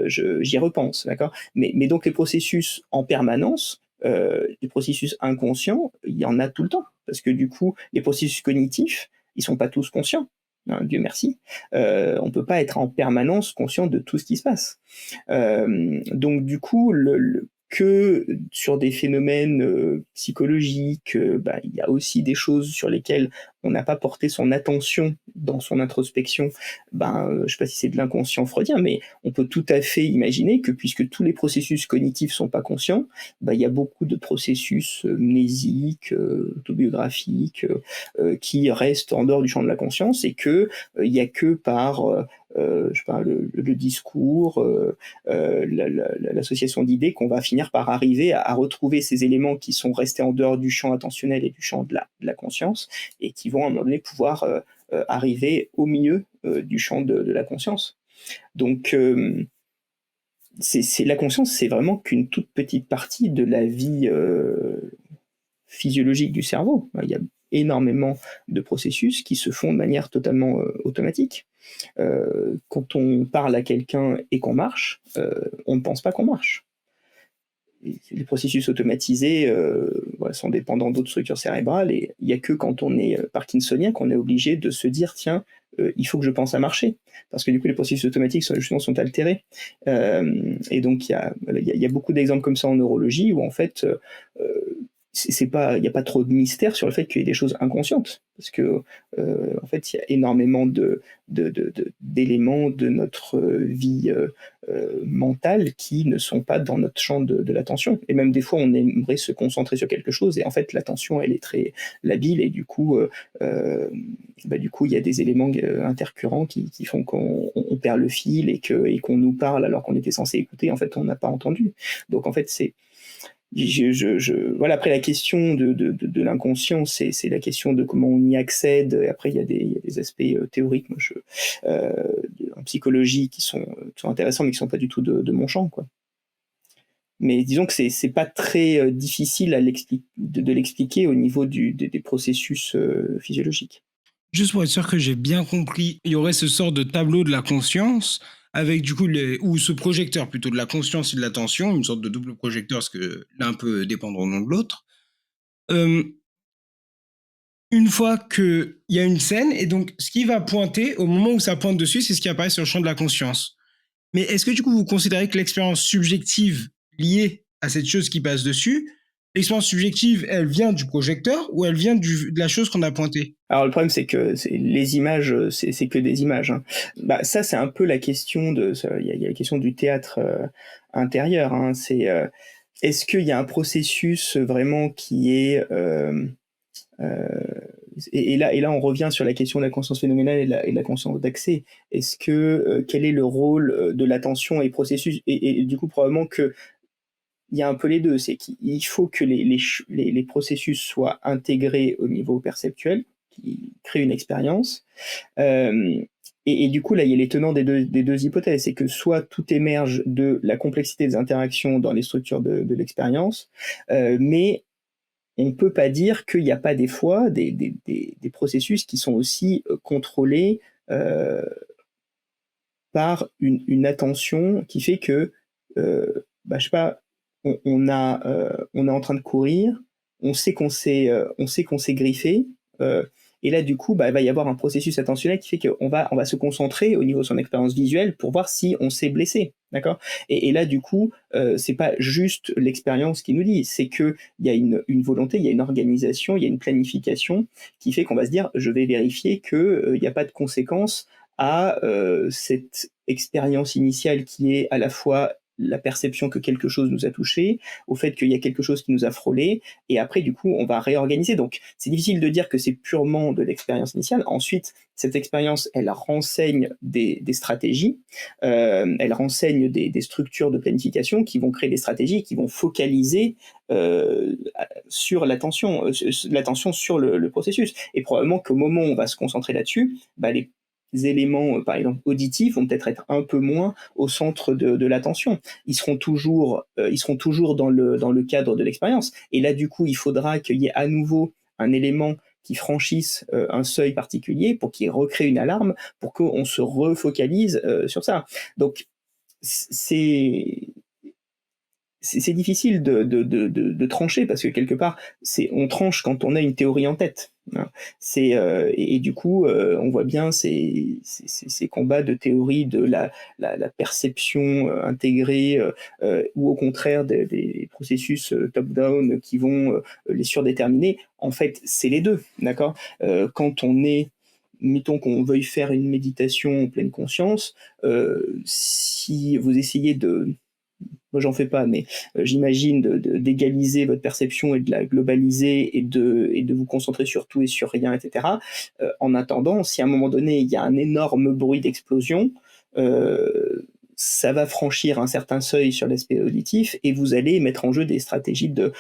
j'y repense, d'accord. Mais donc les processus en permanence, les processus inconscients, il y en a tout le temps. Parce que du coup, les processus cognitifs, ils sont pas tous conscients. Hein, Dieu merci. On peut pas être en permanence conscient de tout ce qui se passe. Donc du coup, que sur des phénomènes psychologiques, il y a aussi des choses sur lesquelles on n'a pas porté son attention dans son introspection. Je ne sais pas si c'est de l'inconscient freudien, mais on peut tout à fait imaginer que puisque tous les processus cognitifs sont pas conscients, il y a beaucoup de processus mnésiques, autobiographiques, qui restent en dehors du champ de la conscience et que il y a que par je sais pas, le discours, l'association d'idées, qu'on va finir par arriver à retrouver ces éléments qui sont restés en dehors du champ attentionnel et du champ de la conscience, et qui vont à un moment donné pouvoir arriver au milieu du champ de la conscience. Donc, la conscience, c'est vraiment qu'une toute petite partie de la vie physiologique du cerveau. Il y a énormément de processus qui se font de manière totalement automatique. Quand on parle à quelqu'un et qu'on marche, on ne pense pas qu'on marche. Les processus automatisés sont dépendants d'autres structures cérébrales, et il n'y a que quand on est parkinsonien qu'on est obligé de se dire tiens, il faut que je pense à marcher, parce que du coup les processus automatiques sont altérés. Et donc il y a beaucoup d'exemples comme ça en neurologie où en fait il n'y a pas trop de mystère sur le fait qu'il y ait des choses inconscientes, parce que en fait il y a énormément d'éléments de notre vie mentale qui ne sont pas dans notre champ de l'attention, et même des fois on aimerait se concentrer sur quelque chose et en fait l'attention elle est très labile, et du coup il y a des éléments intercurrents qui font qu'on perd le fil et qu'on nous parle alors qu'on était censé écouter, en fait on n'a pas entendu. Donc en fait c'est voilà, après la question de l'inconscient, c'est la question de comment on y accède. Et après, il y a des aspects théoriques, moi, en psychologie, qui sont intéressants, mais qui sont pas du tout de mon champ, quoi. Mais disons que c'est pas très difficile de l'expliquer au niveau des processus physiologiques. Juste pour être sûr que j'ai bien compris, il y aurait ce sort de tableau de la conscience avec du coup ou ce projecteur plutôt de la conscience et de l'attention, une sorte de double projecteur parce que l'un peut dépendre au nom de l'autre. Une fois qu'il y a une scène, et donc ce qui va pointer au moment où ça pointe dessus, c'est ce qui apparaît sur le champ de la conscience. Mais est-ce que du coup vous considérez que l'expérience subjective liée à cette chose qui passe dessus, l'expérience subjective, elle vient du projecteur ou elle vient de la chose qu'on a pointée? Alors le problème c'est que les images, c'est que des images. Hein. Ça c'est un peu la question il y a la question du théâtre intérieur. Hein. C'est est-ce qu'il y a un processus vraiment qui est et là on revient sur la question de la conscience phénoménale et de la conscience d'accès. Est-ce que quel est le rôle de l'attention et processus, et du coup probablement que il y a un peu les deux. C'est qu'il faut que les processus soient intégrés au niveau perceptuel, qui crée une expérience. Et du coup, là, il y a les tenants des deux hypothèses. C'est que soit tout émerge de la complexité des interactions dans les structures de l'expérience, mais on ne peut pas dire qu'il n'y a pas des fois des processus qui sont aussi contrôlés par une attention qui fait que, je sais pas, on est en train de courir, on sait qu'on s'est griffé, et là du coup, il va y avoir un processus attentionnel qui fait qu'on va se concentrer au niveau de son expérience visuelle pour voir si on s'est blessé, d'accord. Et là du coup, c'est pas juste l'expérience qui nous dit, c'est que il y a une volonté, il y a une organisation, il y a une planification qui fait qu'on va se dire, je vais vérifier que il n'y a pas de conséquences à cette expérience initiale qui est à la fois la perception que quelque chose nous a touché, au fait qu'il y a quelque chose qui nous a frôlé, et après, du coup, on va réorganiser. Donc, c'est difficile de dire que c'est purement de l'expérience initiale. Ensuite, cette expérience, elle renseigne des stratégies, elle renseigne des structures de planification qui vont créer des stratégies, qui vont focaliser sur l'attention sur le processus. Et probablement qu'au moment où on va se concentrer là-dessus, bah, les éléments, par exemple auditifs, vont peut-être être un peu moins au centre de l'attention. Ils seront toujours dans le cadre de l'expérience. Et là, du coup, il faudra qu'il y ait à nouveau un élément qui franchisse un seuil particulier pour qu'il recrée une alarme, pour qu'on se refocalise sur ça. Donc, c'est c'est difficile de trancher parce que quelque part, on tranche quand on a une théorie en tête. Hein. Et du coup, on voit bien ces combats de théorie de la perception intégrée ou au contraire des processus top-down qui vont les surdéterminer. En fait, c'est les deux, d'accord. Quand on est mettons qu'on veuille faire une méditation en pleine conscience, si vous essayez moi j'en fais pas, mais j'imagine d'égaliser votre perception et de la globaliser et de vous concentrer sur tout et sur rien, etc. En attendant, si à un moment donné il y a un énorme bruit d'explosion, ça va franchir un certain seuil sur l'aspect auditif et vous allez mettre en jeu des stratégies de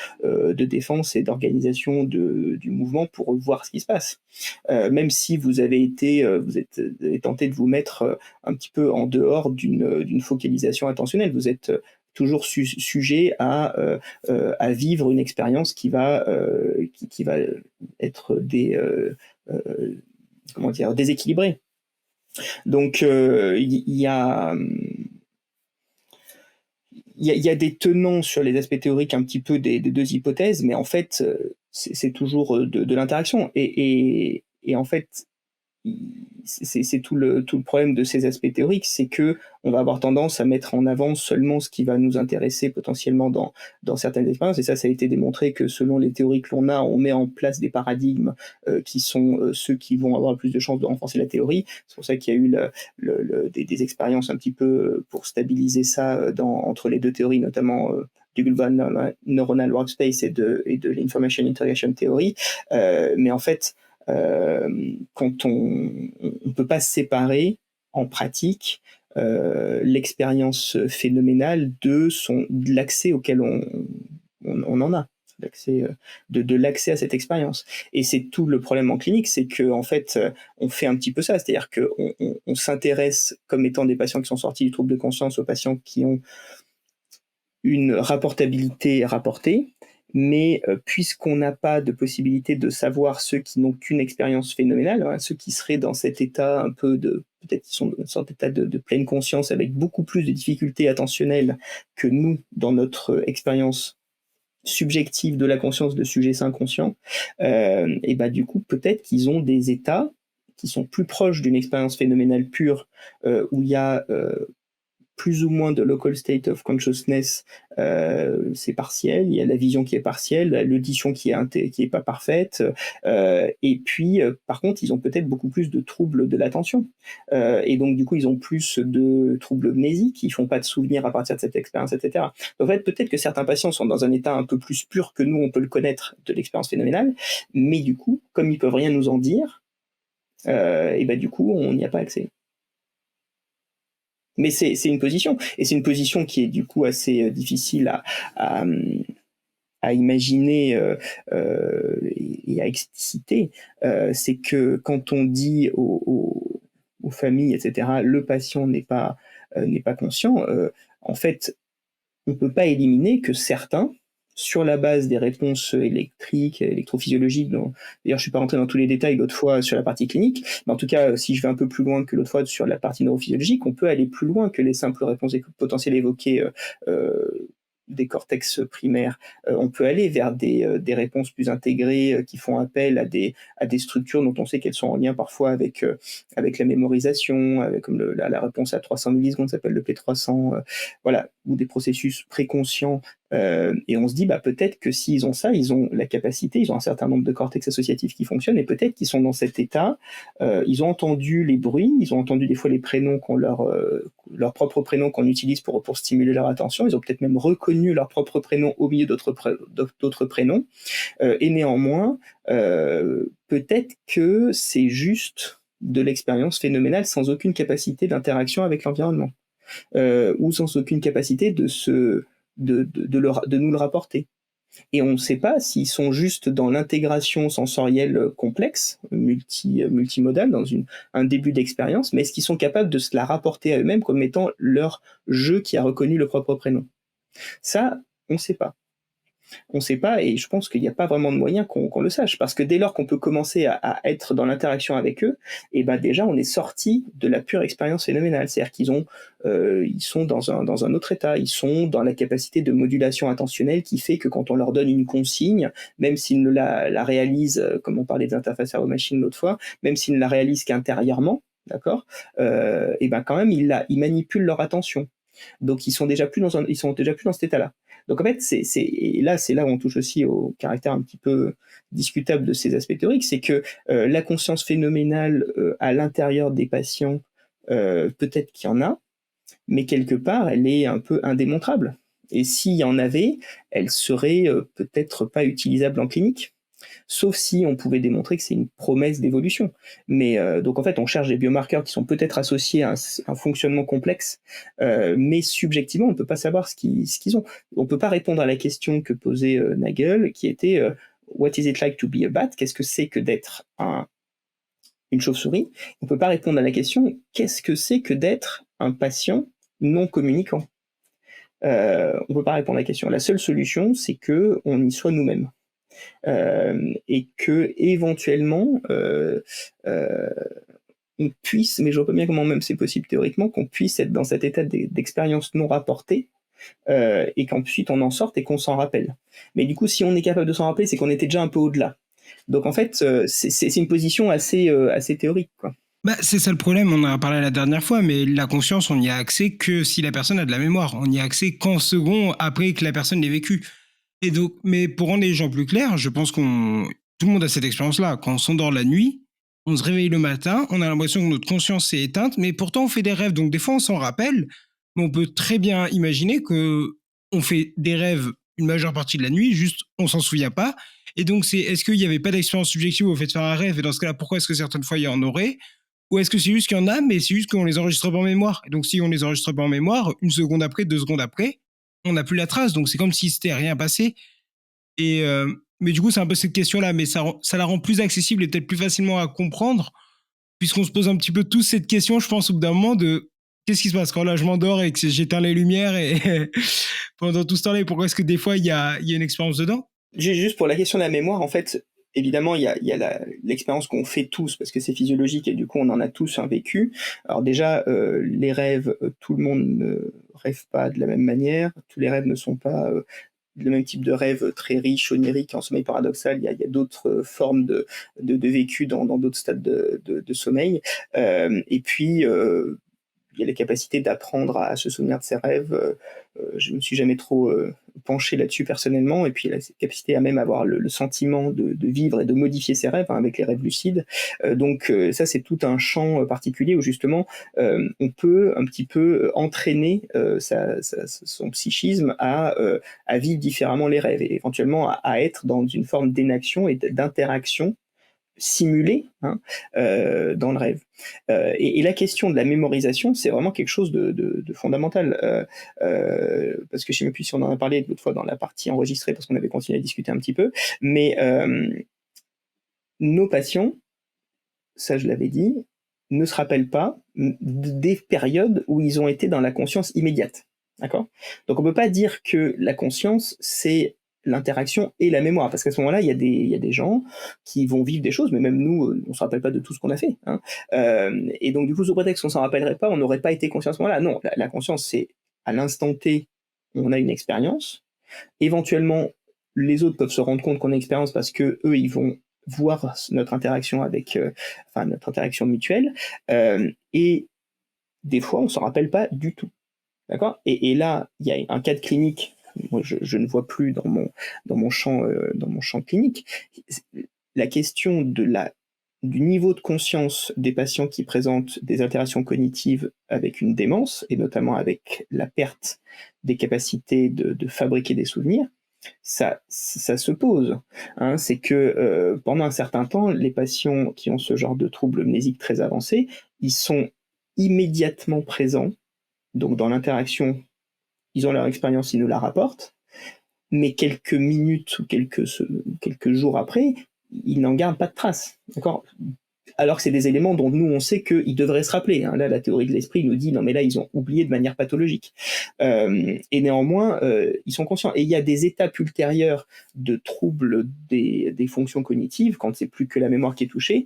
défense et d'organisation du mouvement pour voir ce qui se passe. Même si vous êtes tenté de vous mettre un petit peu en dehors d'une focalisation attentionnelle, vous êtes toujours sujet à vivre une expérience qui va être comment dire, déséquilibrée. Donc il y a des tenants sur les aspects théoriques un petit peu des deux hypothèses, mais en fait, c'est toujours de l'interaction. Et en fait, c'est tout le problème de ces aspects théoriques, c'est que on va avoir tendance à mettre en avant seulement ce qui va nous intéresser potentiellement dans certaines expériences, et ça a été démontré que selon les théories que l'on a, on met en place des paradigmes qui sont ceux qui vont avoir le plus de chances de renforcer la théorie. C'est pour ça qu'il y a eu des expériences un petit peu pour stabiliser ça entre les deux théories, notamment du Global Neuronal Workspace et de l'Information Integration Theory. Mais en fait, quand on peut pas séparer en pratique l'expérience phénoménale de l'accès auquel on en a, de l'accès à cette expérience. Et c'est tout le problème en clinique, c'est que en fait, on fait un petit peu ça, c'est-à-dire qu'on s'intéresse comme étant des patients qui sont sortis du trouble de conscience aux patients qui ont une rapportabilité rapportée, mais puisqu'on n'a pas de possibilité de savoir ceux qui n'ont qu'une expérience phénoménale, hein, ceux qui seraient dans cet état un peu peut-être qui sont dans une sorte d'état de pleine conscience avec beaucoup plus de difficultés attentionnelles que nous dans notre expérience subjective de la conscience de sujets inconscients, et bah du coup peut-être qu'ils ont des états qui sont plus proches d'une expérience phénoménale pure où il y a plus ou moins de local state of consciousness, c'est partiel. Il y a la vision qui est partielle, l'audition qui est pas parfaite, et puis par contre, ils ont peut-être beaucoup plus de troubles de l'attention, et donc du coup, ils ont plus de troubles mnésiques, ils font pas de souvenirs à partir de cette expérience, etc. En fait, peut-être que certains patients sont dans un état un peu plus pur que nous, on peut le connaître de l'expérience phénoménale, mais du coup, comme ils peuvent rien nous en dire, et ben du coup, on n'y a pas accès. Mais c'est une position, et c'est une position qui est du coup assez difficile à imaginer et à expliciter. C'est que quand on dit aux familles, etc., le patient n'est pas conscient, en fait, on ne peut pas éliminer que certains, sur la base des réponses électriques, électrophysiologiques, d'ailleurs je ne suis pas rentré dans tous les détails l'autre fois sur la partie clinique, mais en tout cas, si je vais un peu plus loin que l'autre fois sur la partie neurophysiologique, on peut aller plus loin que les simples réponses potentielles évoquées des cortex primaires. On peut aller vers des réponses plus intégrées qui font appel à des structures dont on sait qu'elles sont en lien parfois avec la mémorisation, comme la réponse à 300 millisecondes s'appelle le P300, voilà, ou des processus préconscients Et on se dit, peut-être que s'ils ont ça, ils ont la capacité, ils ont un certain nombre de cortex associatifs qui fonctionnent, et peut-être qu'ils sont dans cet état, ils ont entendu les bruits, ils ont entendu des fois les prénoms leur propre prénom qu'on utilise pour stimuler leur attention, ils ont peut-être même reconnu leur propre prénom au milieu d'autres prénoms, et néanmoins, peut-être que c'est juste de l'expérience phénoménale sans aucune capacité d'interaction avec l'environnement, ou sans aucune capacité de nous le rapporter. Et on ne sait pas s'ils sont juste dans l'intégration sensorielle complexe, multimodale, dans un début d'expérience, mais est-ce qu'ils sont capables de se la rapporter à eux-mêmes comme étant leur jeu qui a reconnu le propre prénom? Ça, on ne sait pas. On ne sait pas, et je pense qu'il n'y a pas vraiment de moyen qu'on le sache, parce que dès lors qu'on peut commencer à être dans l'interaction avec eux, et déjà on est sorti de la pure expérience phénoménale, c'est-à-dire ils sont dans un autre état, ils sont dans la capacité de modulation attentionnelle qui fait que quand on leur donne une consigne, même s'ils ne la réalisent, comme on parlait des interfaces cerveau-machine l'autre fois, même s'ils ne la réalisent qu'intérieurement, d'accord, quand même ils manipulent leur attention. Donc ils sont déjà plus dans cet état-là. Donc en fait, c'est là où on touche aussi au caractère un petit peu discutable de ces aspects théoriques, c'est que la conscience phénoménale à l'intérieur des patients, peut-être qu'il y en a, mais quelque part, elle est un peu indémontrable. Et s'il y en avait, elle serait peut-être pas utilisable en clinique, sauf si on pouvait démontrer que c'est une promesse d'évolution. Mais donc en fait, on cherche des biomarqueurs qui sont peut-être associés à un fonctionnement complexe, mais subjectivement, on ne peut pas savoir ce qu'ils ont. On ne peut pas répondre à la question que posait Nagel, qui était What is it like to be a bat? Qu'est-ce que c'est que d'être une chauve-souris? On ne peut pas répondre à la question qu'est-ce que c'est que d'être un patient non communicant? On ne peut pas répondre à la question. La seule solution, c'est qu'on y soit nous-mêmes. Et que éventuellement on puisse, mais je vois pas bien comment même c'est possible théoriquement, qu'on puisse être dans cet état d'expérience non rapportée, et qu'ensuite on en sorte et qu'on s'en rappelle. Mais du coup, si on est capable de s'en rappeler, c'est qu'on était déjà un peu au-delà. Donc en fait, c'est une position assez théorique, quoi. C'est ça le problème, on en a parlé la dernière fois, mais la conscience, on n'y a accès que si la personne a de la mémoire. On n'y a accès qu'en second après que la personne l'ait vécu. Et donc, mais pour rendre les gens plus clairs, je pense tout le monde a cette expérience-là. Quand on s'endort la nuit, on se réveille le matin, on a l'impression que notre conscience s'est éteinte, mais pourtant on fait des rêves. Donc des fois on s'en rappelle, mais on peut très bien imaginer que on fait des rêves une majeure partie de la nuit, juste on s'en souvient pas. Et donc est-ce qu'il n'y avait pas d'expérience subjective au fait de faire un rêve? Et dans ce cas-là, pourquoi est-ce que certaines fois il y en aurait? Ou est-ce que c'est juste qu'il y en a, mais c'est juste qu'on les enregistre pas en mémoire? Et donc si on les enregistre pas en mémoire, une seconde après, 2 secondes après, on n'a plus la trace. Donc c'est comme si c'était rien passé. Et mais du coup, c'est un peu cette question-là, mais ça la rend plus accessible et peut-être plus facilement à comprendre, puisqu'on se pose un petit peu tous cette question, je pense, au bout d'un moment, de qu'est-ce qui se passe quand là je m'endors et que j'éteins les lumières et pendant tout ce temps-là, pourquoi est-ce que des fois il y a une expérience dedans? Juste pour la question de la mémoire, en fait, évidemment, il y a l'expérience qu'on fait tous, parce que c'est physiologique et du coup, on en a tous un vécu. Alors déjà, les rêves, tout le monde ne rêve pas de la même manière. Tous les rêves ne sont pas le même type de rêve très riche, onirique, en sommeil paradoxal. Il y a d'autres formes de vécu dans d'autres stades de sommeil. Et puis, il y a la capacité d'apprendre à se souvenir de ses rêves. Je me suis jamais trop penché là-dessus personnellement. Et puis la capacité à même avoir le sentiment de vivre et de modifier ses rêves, avec les rêves lucides. Donc ça, c'est tout un champ particulier où justement on peut un petit peu entraîner son psychisme à vivre différemment les rêves et éventuellement à être dans une forme d'énaction et d'interaction simulé dans le rêve. Et la question de la mémorisation, c'est vraiment quelque chose de fondamental. Parce que je ne sais même plus si on en a parlé l'autre fois dans la partie enregistrée, parce qu'on avait continué à discuter un petit peu, mais nos patients, ça je l'avais dit, ne se rappellent pas des périodes où ils ont été dans la conscience immédiate. D'accord? Donc on ne peut pas dire que la conscience, c'est l'interaction et la mémoire, parce qu'à ce moment-là, il y a des gens qui vont vivre des choses, mais même nous, on ne se rappelle pas de tout ce qu'on a fait. Et donc, du coup, sous prétexte qu'on ne s'en rappellerait pas, on n'aurait pas été conscient à ce moment-là. Non, la conscience, c'est à l'instant T, on a une expérience. Éventuellement, les autres peuvent se rendre compte qu'on a une expérience parce que eux, ils vont voir notre interaction notre interaction mutuelle. Et des fois, on ne s'en rappelle pas du tout. D'accord? Et là, il y a un cas de clinique moi je ne vois plus dans mon champ clinique. La question du niveau de conscience des patients qui présentent des altérations cognitives avec une démence, et notamment avec la perte des capacités de fabriquer des souvenirs, ça se pose. Hein. C'est que pendant un certain temps, les patients qui ont ce genre de troubles mnésiques très avancés, ils sont immédiatement présents, donc dans l'interaction, ils ont leur expérience, ils nous la rapportent, mais quelques minutes ou quelques jours après, ils n'en gardent pas de traces. D'accord, alors que c'est des éléments dont nous, on sait qu'ils devraient se rappeler. Hein. Là, la théorie de l'esprit nous dit, non, mais là, ils ont oublié de manière pathologique. Et néanmoins, ils sont conscients. Et il y a des étapes ultérieures de troubles des fonctions cognitives, quand c'est plus que la mémoire qui est touchée,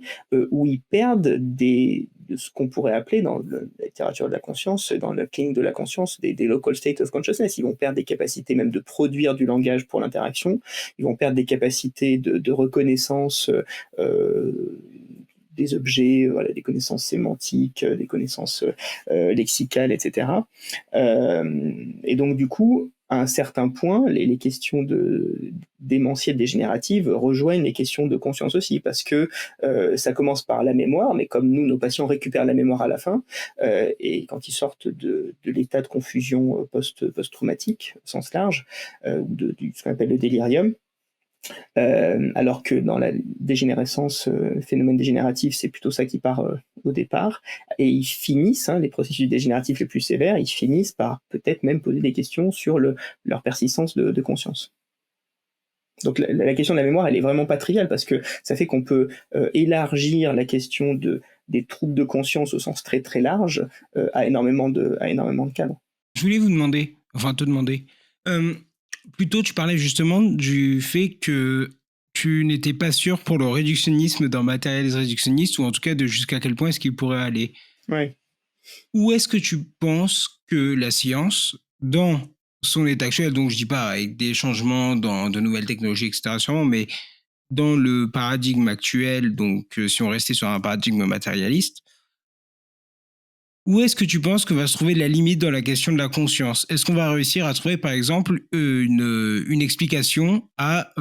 où ils perdent de ce qu'on pourrait appeler dans la littérature de la conscience, dans le clinique de la conscience, des local state of consciousness. Ils vont perdre des capacités même de produire du langage pour l'interaction. Ils vont perdre des capacités de reconnaissance des objets, voilà, des connaissances sémantiques, des connaissances lexicales, etc. Et donc, du coup, à un certain point, les questions démentielles dégénératives rejoignent les questions de conscience aussi, parce que ça commence par la mémoire, mais comme nous, nos patients récupèrent la mémoire à la fin, et quand ils sortent de l'état de confusion post-traumatique, au sens large, ou ce qu'on appelle le délirium, alors que dans la dégénérescence, phénomène dégénératif, c'est plutôt ça qui part au départ. Et ils finissent, hein, les processus dégénératifs les plus sévères, ils finissent par peut-être même poser des questions sur leur persistance de conscience. Donc la question de la mémoire, elle est vraiment pas triviale, parce que ça fait qu'on peut élargir la question des troubles de conscience au sens très très large à énormément de cadres. Je voulais te demander, plus tôt tu parlais justement du fait que tu n'étais pas sûr pour le réductionnisme d'un matérialisme réductionniste, ou en tout cas de jusqu'à quel point est-ce qu'il pourrait aller. Ouais. Où est-ce que tu penses que la science, dans son état actuel, donc je dis pas avec des changements dans de nouvelles technologies, etc., sûrement, mais dans le paradigme actuel, donc si on restait sur un paradigme matérialiste, où est-ce que tu penses que va se trouver la limite dans la question de la conscience? Est-ce qu'on va réussir à trouver, par exemple, une explication à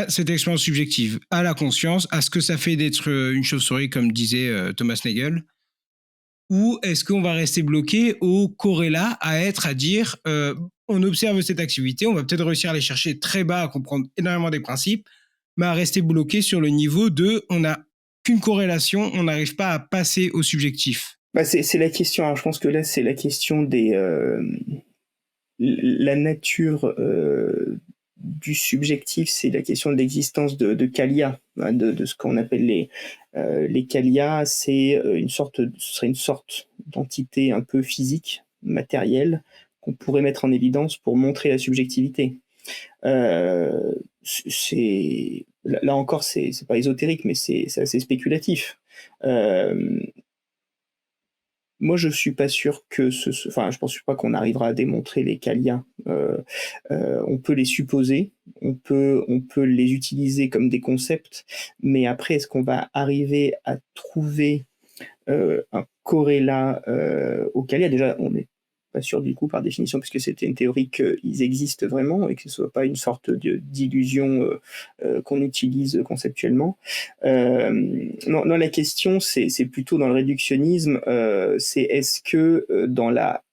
cette expérience subjective, à la conscience, à ce que ça fait d'être une chauve-souris, comme disait Thomas Nagel? Ou est-ce qu'on va rester bloqué au corrélat, à dire on observe cette activité, on va peut-être réussir à aller chercher très bas, à comprendre énormément des principes, mais à rester bloqué sur le niveau de on n'a qu'une corrélation, on n'arrive pas à passer au subjectif? Bah, c'est la question. Alors, je pense que là, c'est la question la nature du subjectif, c'est la question de l'existence de qualia, hein, de ce qu'on appelle les qualia. Ce serait une sorte d'entité un peu physique, matérielle, qu'on pourrait mettre en évidence pour montrer la subjectivité. Là encore, c'est pas ésotérique, mais c'est assez spéculatif. Moi, je suis pas sûr que enfin, je pense pas qu'on arrivera à démontrer les qualia. On peut les supposer, on peut les utiliser comme des concepts, mais après, est-ce qu'on va arriver à trouver un corrélat au qualia? Déjà, on n'est pas sûr du coup par définition, puisque c'était une théorie qu'ils existent vraiment et que ce soit pas une sorte d'illusion qu'on utilise conceptuellement. Non, la question, c'est plutôt dans le réductionnisme, c'est est-ce que dans la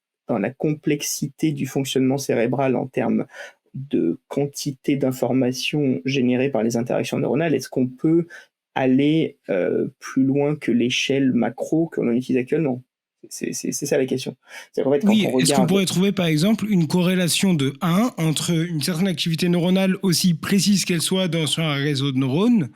complexité du fonctionnement cérébral en termes de quantité d'informations générées par les interactions neuronales, est-ce qu'on peut aller plus loin que l'échelle macro que l'on utilise actuellement? C'est ça la question. C'est en fait, quand Oui, on est-ce qu'on regarde... pourrait trouver par exemple une corrélation de 1 entre une certaine activité neuronale, aussi précise qu'elle soit sur un réseau de neurones,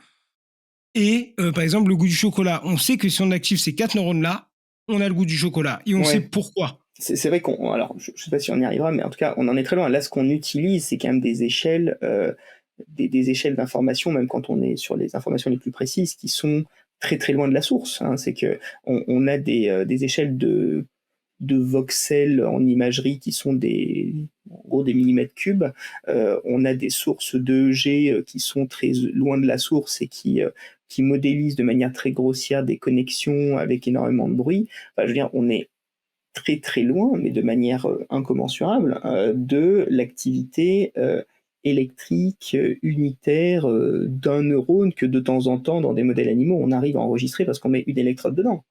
et par exemple le goût du chocolat? On sait que si on active ces 4 neurones-là, on a le goût du chocolat, et on sait Ouais. pourquoi. C'est vrai alors je sais pas si on y arrivera, mais en tout cas, on en est très loin. Là, ce qu'on utilise, c'est quand même des échelles, des échelles d'information, même quand on est sur les informations les plus précises, qui sont très très loin de la source. Hein. C'est que on a des échelles de voxels en imagerie qui sont en gros des millimètres cubes. On a des sources d'EEG qui sont très loin de la source et qui modélisent de manière très grossière des connexions avec énormément de bruit. Enfin, je veux dire, on est très très loin, mais de manière incommensurable, de l'activité électrique unitaire d'un neurone que de temps en temps, dans des modèles animaux, on arrive à enregistrer parce qu'on met une électrode dedans.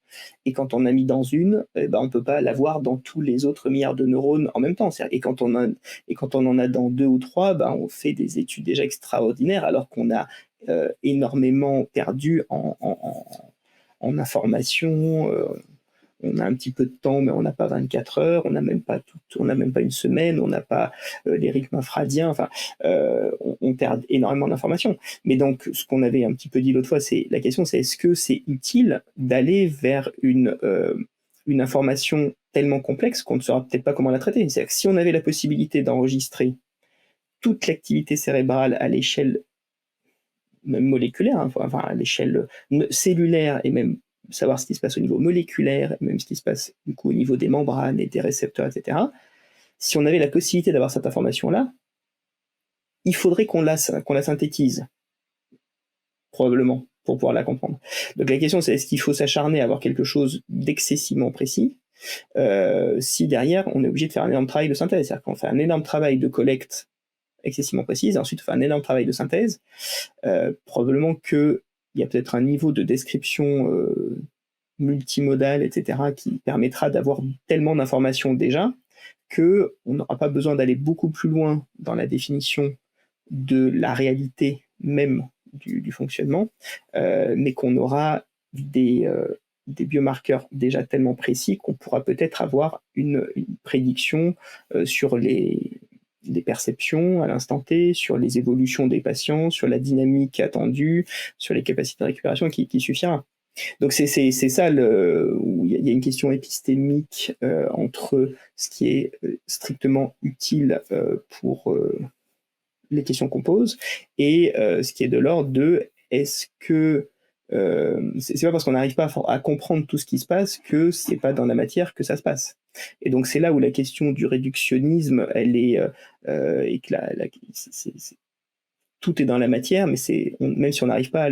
Et quand on a mis dans une, on ne peut pas l'avoir dans tous les autres milliards de neurones en même temps. Et quand on en a dans deux ou trois, on fait des études déjà extraordinaires alors qu'on a énormément perdu en information. On a un petit peu de temps, mais on n'a pas 24 heures, on n'a même pas une semaine, on n'a pas les rythmes infradiens. Enfin, on perd énormément d'informations. Mais donc, ce qu'on avait un petit peu dit l'autre fois, c'est la question, c'est est-ce que c'est utile d'aller vers une information tellement complexe qu'on ne saura peut-être pas comment la traiter. C'est-à-dire que si on avait la possibilité d'enregistrer toute l'activité cérébrale à l'échelle même moléculaire, enfin à l'échelle cellulaire et même savoir ce qui se passe au niveau moléculaire, même ce qui se passe du coup au niveau des membranes et des récepteurs, etc. Si on avait la possibilité d'avoir cette information-là, il faudrait qu'on la synthétise, probablement, pour pouvoir la comprendre. Donc la question c'est est-ce qu'il faut s'acharner à avoir quelque chose d'excessivement précis si derrière on est obligé de faire un énorme travail de synthèse, c'est-à-dire qu'on fait un énorme travail de collecte excessivement précise, et ensuite on fait un énorme travail de synthèse, probablement qu'il y a peut-être un niveau de description multimodale, etc., qui permettra d'avoir tellement d'informations déjà qu'on n'aura pas besoin d'aller beaucoup plus loin dans la définition de la réalité même du fonctionnement, mais qu'on aura des biomarqueurs déjà tellement précis qu'on pourra peut-être avoir une prédiction sur les perceptions à l'instant T, sur les évolutions des patients, sur la dynamique attendue, sur les capacités de récupération qui suffira. Donc c'est ça où il y a une question épistémique entre ce qui est strictement utile pour les questions qu'on pose et ce qui est de l'ordre de est-ce que c'est pas parce qu'on n'arrive pas à comprendre tout ce qui se passe que c'est pas dans la matière que ça se passe. Et donc c'est là où la question du réductionnisme, elle est et que tout est dans la matière, mais même si on n'arrive pas à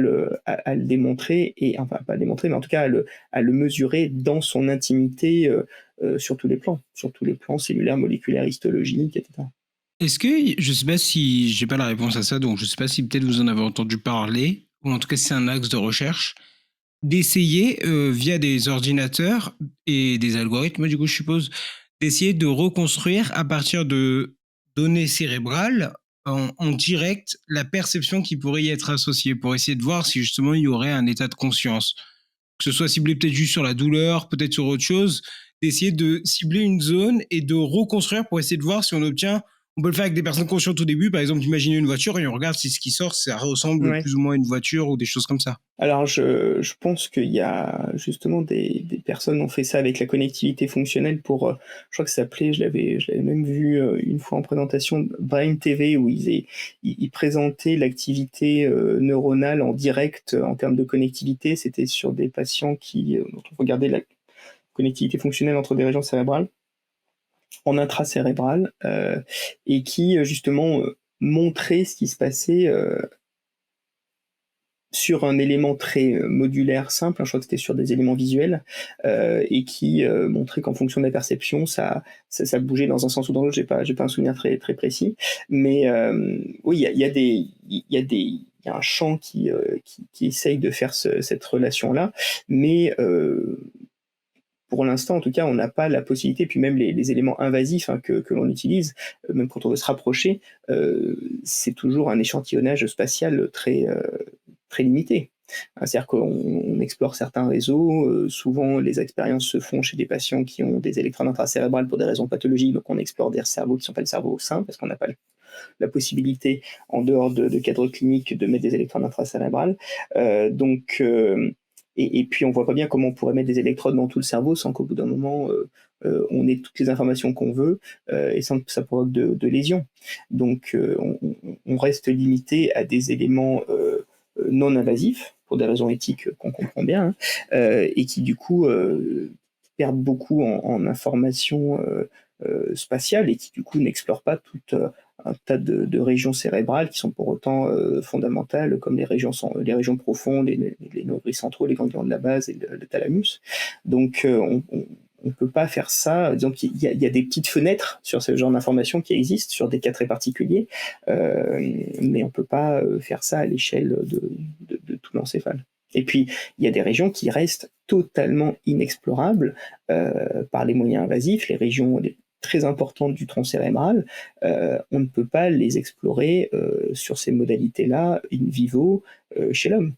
le démontrer, et enfin pas à le démontrer, mais en tout cas à le mesurer dans son intimité sur tous les plans cellulaires, moléculaires, histologiques, etc. Est-ce que, je sais pas si j'ai pas la réponse à ça, donc je sais pas si peut-être vous en avez entendu parler, ou en tout cas si c'est un axe de recherche, d'essayer via des ordinateurs et des algorithmes, du coup je suppose, d'essayer de reconstruire à partir de données cérébrales en direct la perception qui pourrait y être associée pour essayer de voir si justement il y aurait un état de conscience. Que ce soit ciblé peut-être juste sur la douleur, peut-être sur autre chose, d'essayer de cibler une zone et de reconstruire pour essayer de voir si on obtient. On peut le faire avec des personnes conscientes au début, par exemple, imaginer une voiture et on regarde si ce qui sort, ça ressemble Ouais. plus ou moins à une voiture ou des choses comme ça. Alors je pense qu'il y a justement des personnes qui ont fait ça avec la connectivité fonctionnelle pour, je crois que ça s'appelait, je l'avais même vu une fois en présentation, Brain TV, où ils présentaient l'activité neuronale en direct en termes de connectivité. C'était sur des patients dont on regardait la connectivité fonctionnelle entre des régions cérébrales en intracérébral et qui justement montrait ce qui se passait sur un élément très modulaire simple, je crois que c'était sur des éléments visuels, et qui montrait qu'en fonction de la perception, ça bougeait dans un sens ou dans l'autre. J'ai pas un souvenir très très précis, mais oui, il y a un champ qui essaye de faire cette relation-là, mais pour l'instant, en tout cas, on n'a pas la possibilité, puis même les éléments invasifs que l'on utilise, même quand on veut se rapprocher, c'est toujours un échantillonnage spatial très limité. C'est-à-dire qu'on explore certains réseaux, souvent les expériences se font chez des patients qui ont des électrodes intracérébrales pour des raisons pathologiques, donc on explore des cerveaux qui ne sont pas le cerveau sain, parce qu'on n'a pas la possibilité, en dehors de cadre clinique, de mettre des électrodes intracérébrales. Et puis on voit pas bien comment on pourrait mettre des électrodes dans tout le cerveau sans qu'au bout d'un moment on ait toutes les informations qu'on veut et sans que ça provoque de lésions. Donc on reste limité à des éléments non invasifs pour des raisons éthiques qu'on comprend bien, et qui du coup perdent beaucoup en information spatiale et qui du coup n'explorent pas toute un tas de régions cérébrales qui sont pour autant fondamentales, comme les régions profondes, les neurones centraux, les ganglions de la base et le thalamus. Donc on on peut pas faire ça. Disons qu'il y a des petites fenêtres sur ce genre d'informations qui existent sur des cas très particuliers, mais on peut pas faire ça à l'échelle de tout l'encéphale. Et puis, il y a des régions qui restent totalement inexplorables par les moyens invasifs, les régions très importantes du tronc cérébral, on ne peut pas les explorer sur ces modalités-là in vivo chez l'homme.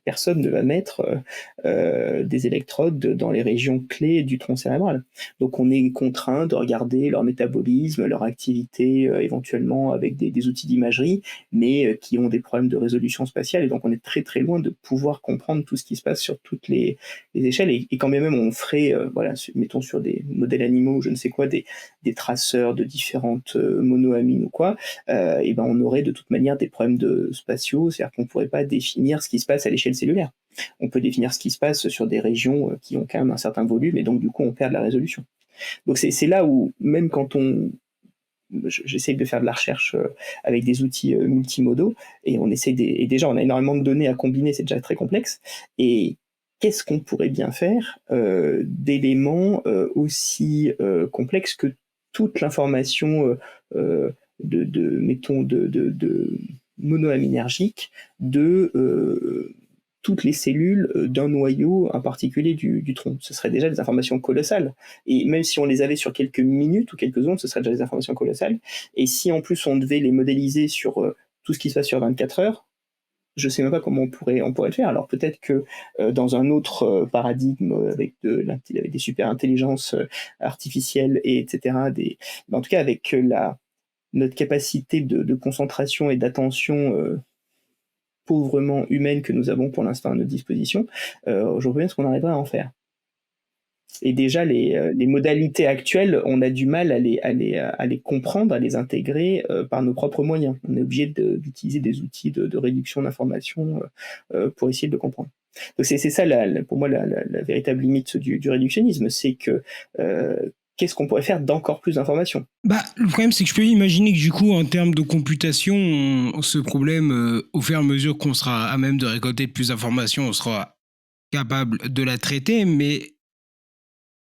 Personne ne va mettre des électrodes dans les régions clés du tronc cérébral. Donc on est contraint de regarder leur métabolisme, leur activité éventuellement avec des outils d'imagerie, mais qui ont des problèmes de résolution spatiale, et donc on est très très loin de pouvoir comprendre tout ce qui se passe sur toutes les échelles, et quand bien même on ferait, mettons sur des modèles animaux, je ne sais quoi, des traceurs de différentes monoamines ou quoi, et ben on aurait de toute manière des problèmes spatiaux, c'est-à-dire qu'on ne pourrait pas définir ce qui se passe à l'échelle cellulaire. On peut définir ce qui se passe sur des régions qui ont quand même un certain volume, et donc du coup on perd de la résolution. Donc c'est là où, même quand j'essaye de faire de la recherche avec des outils multimodaux, et et déjà on a énormément de données à combiner, c'est déjà très complexe, et qu'est-ce qu'on pourrait bien faire d'éléments aussi complexes que toute l'information mettons, de monoaminergique de toutes les cellules d'un noyau en particulier du tronc. Ce serait déjà des informations colossales. Et même si on les avait sur quelques minutes ou quelques secondes, ce serait déjà des informations colossales. Et si en plus on devait les modéliser sur tout ce qui se passe sur 24 heures, je ne sais même pas comment on pourrait le faire. Alors peut-être que dans un autre paradigme avec des super intelligences artificielles, etc., en tout cas avec notre capacité de concentration et d'attention pauvrement humaine que nous avons pour l'instant à notre disposition, je vois bien ce qu'on arriverait à en faire. Et déjà, les modalités actuelles, on a du mal à les comprendre, à les intégrer par nos propres moyens. On est obligé d'utiliser des outils de réduction d'informations pour essayer de le comprendre. Donc c'est ça, pour moi, la véritable limite du réductionnisme, c'est que qu'est-ce qu'on pourrait faire d'encore plus d'informations? Bah, le problème, c'est que je peux imaginer que du coup, en termes de computation, ce problème, au fur et à mesure qu'on sera à même de récolter plus d'informations, on sera capable de la traiter, mais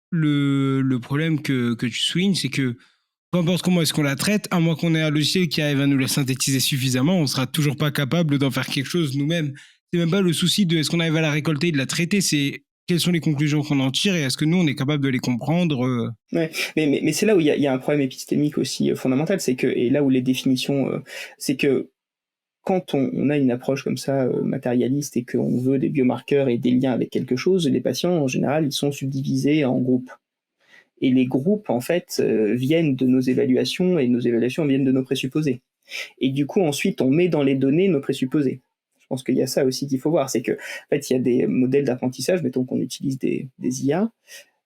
le problème que tu soulignes, c'est que peu importe comment est-ce qu'on la traite, à moins qu'on ait un logiciel qui arrive à nous la synthétiser suffisamment, on sera toujours pas capable d'en faire quelque chose nous-mêmes. C'est même pas le souci de est-ce qu'on arrive à la récolter et de la traiter, c'est quelles sont les conclusions qu'on en tire et est-ce que nous, on est capable de les comprendre. Ouais, mais c'est là où il y a un problème épistémique aussi fondamental, c'est que, et là où les définitions, c'est que quand on a une approche comme ça matérialiste et qu'on veut des biomarqueurs et des liens avec quelque chose, les patients en général ils sont subdivisés en groupes. Et les groupes en fait viennent de nos évaluations, et nos évaluations viennent de nos présupposés. Et du coup ensuite on met dans les données nos présupposés. Je pense qu'il y a ça aussi qu'il faut voir, c'est que en fait il y a des modèles d'apprentissage, mettons qu'on utilise des IA,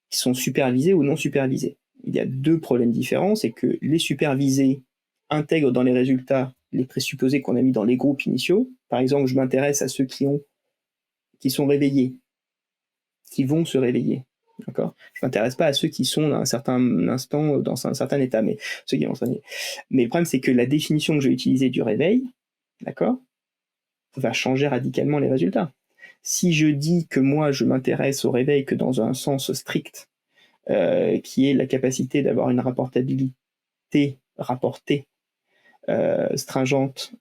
qui sont supervisés ou non supervisés. Il y a deux problèmes différents, c'est que les supervisés intègrent dans les résultats les présupposés qu'on a mis dans les groupes initiaux. Par exemple, je m'intéresse à ceux qui sont réveillés, qui vont se réveiller. D'accord ? Je ne m'intéresse pas à ceux qui sont à un certain instant dans un certain état, mais ceux qui vont se réveiller. Mais le problème, c'est que la définition que je vais utiliser du réveil, d'accord, va changer radicalement les résultats. Si je dis que moi, je m'intéresse au réveil que dans un sens strict, qui est la capacité d'avoir une rapportabilité rapportée stringente,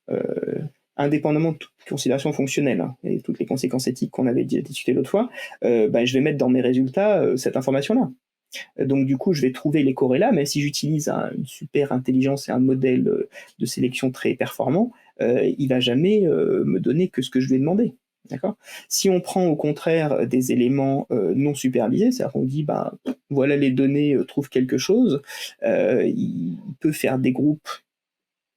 indépendamment de toute considération fonctionnelle et toutes les conséquences éthiques qu'on avait discuté l'autre fois, je vais mettre dans mes résultats cette information-là. Donc du coup, je vais trouver les corrélats, même si j'utilise une super intelligence et un modèle de sélection très performant, il va jamais me donner que ce que je lui ai demandé. D'accord ? Si on prend au contraire des éléments non supervisés, c'est-à-dire qu'on dit voilà les données, trouve quelque chose, il peut faire des groupes.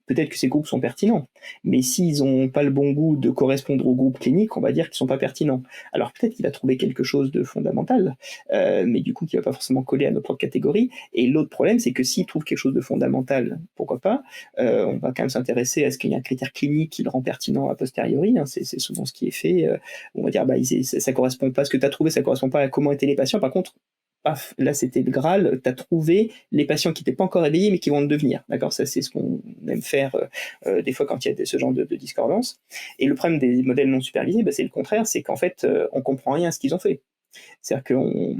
Peut-être que ces groupes sont pertinents, mais s'ils n'ont pas le bon goût de correspondre au groupe clinique, on va dire qu'ils ne sont pas pertinents. Alors peut-être qu'il a trouvé quelque chose de fondamental, mais du coup qui ne va pas forcément coller à nos propres catégories. Et l'autre problème, c'est que s'il trouve quelque chose de fondamental, pourquoi pas, on va quand même s'intéresser à ce qu'il y a un critère clinique qui le rend pertinent a posteriori, c'est souvent ce qui est fait. On va dire, ça ne correspond pas, ce que tu as trouvé, ça ne correspond pas à comment étaient les patients. Par contre, paf, là c'était le Graal, tu as trouvé les patients qui n'étaient pas encore réveillés mais qui vont le devenir. D'accord ? Ça, c'est ce qu'on aime faire des fois quand il y a ce genre de discordance. Et le problème des modèles non supervisés, c'est le contraire, c'est qu'en fait, on comprend rien à ce qu'ils ont fait. C'est-à-dire qu'on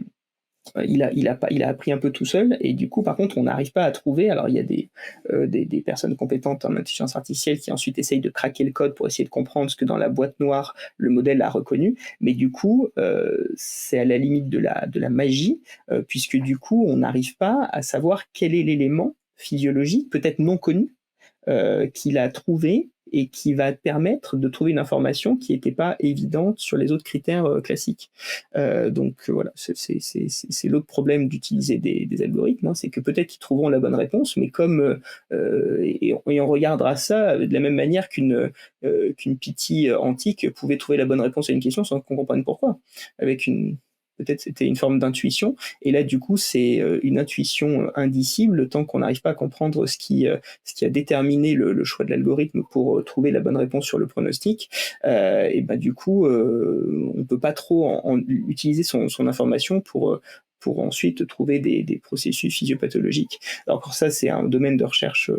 il a appris un peu tout seul et du coup, par contre, on n'arrive pas à trouver. Alors, il y a des personnes compétentes en intelligence artificielle qui ensuite essayent de craquer le code pour essayer de comprendre ce que dans la boîte noire, le modèle a reconnu. Mais du coup, c'est à la limite de la magie, puisque du coup, on n'arrive pas à savoir quel est l'élément physiologique, peut-être non connu, qu'il a trouvé et qui va permettre de trouver une information qui n'était pas évidente sur les autres critères classiques. Donc voilà, c'est l'autre problème d'utiliser des algorithmes, hein, c'est que peut-être qu'ils trouveront la bonne réponse, mais comme et on regardera ça de la même manière qu'une Pythie antique pouvait trouver la bonne réponse à une question sans qu'on comprenne pourquoi, avec peut-être c'était une forme d'intuition, et là du coup c'est une intuition indicible tant qu'on n'arrive pas à comprendre ce qui a déterminé le choix de l'algorithme pour trouver la bonne réponse sur le pronostic. Et bah du coup on ne peut pas trop utiliser son information pour ensuite trouver des processus physiopathologiques. Alors ça, c'est un domaine de recherche,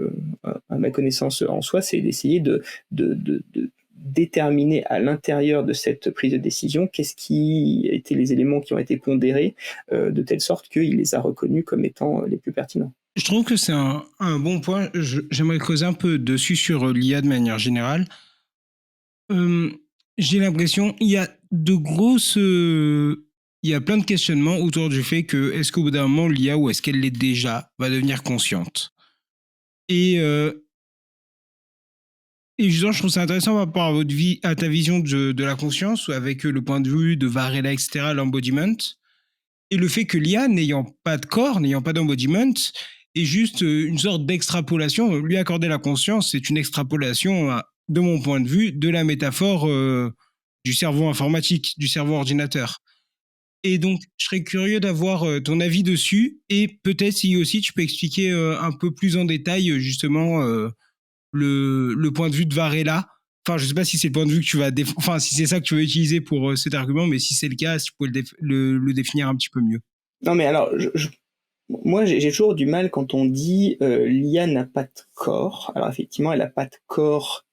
à ma connaissance en soi, c'est d'essayer de déterminer à l'intérieur de cette prise de décision qu'est-ce qui étaient les éléments qui ont été pondérés de telle sorte qu'il les a reconnus comme étant les plus pertinents. Je trouve que c'est un bon point. J'aimerais causer un peu dessus sur l'IA de manière générale. J'ai l'impression il y a il y a plein de questionnements autour du fait que est-ce qu'au bout d'un moment l'IA, ou est-ce qu'elle l'est déjà, va devenir consciente. Et justement, je trouve ça intéressant par rapport à ta vision de la conscience, avec le point de vue de Varela, etc., l'embodiment, et le fait que l'IA, n'ayant pas de corps, n'ayant pas d'embodiment, est juste une sorte d'extrapolation. Lui accorder la conscience, c'est une extrapolation, de mon point de vue, de la métaphore du cerveau informatique, du cerveau ordinateur. Et donc, je serais curieux d'avoir ton avis dessus, et peut-être si aussi tu peux expliquer un peu plus en détail, justement, le point de vue de Varela. Enfin, je sais pas si c'est le point de vue que tu vas enfin, si c'est ça que tu veux utiliser pour cet argument, mais si c'est le cas, si tu peux le définir un petit peu mieux. Non, mais alors, moi, j'ai toujours du mal quand on dit l'IA n'a pas de corps. Alors, effectivement, elle n'a pas de corps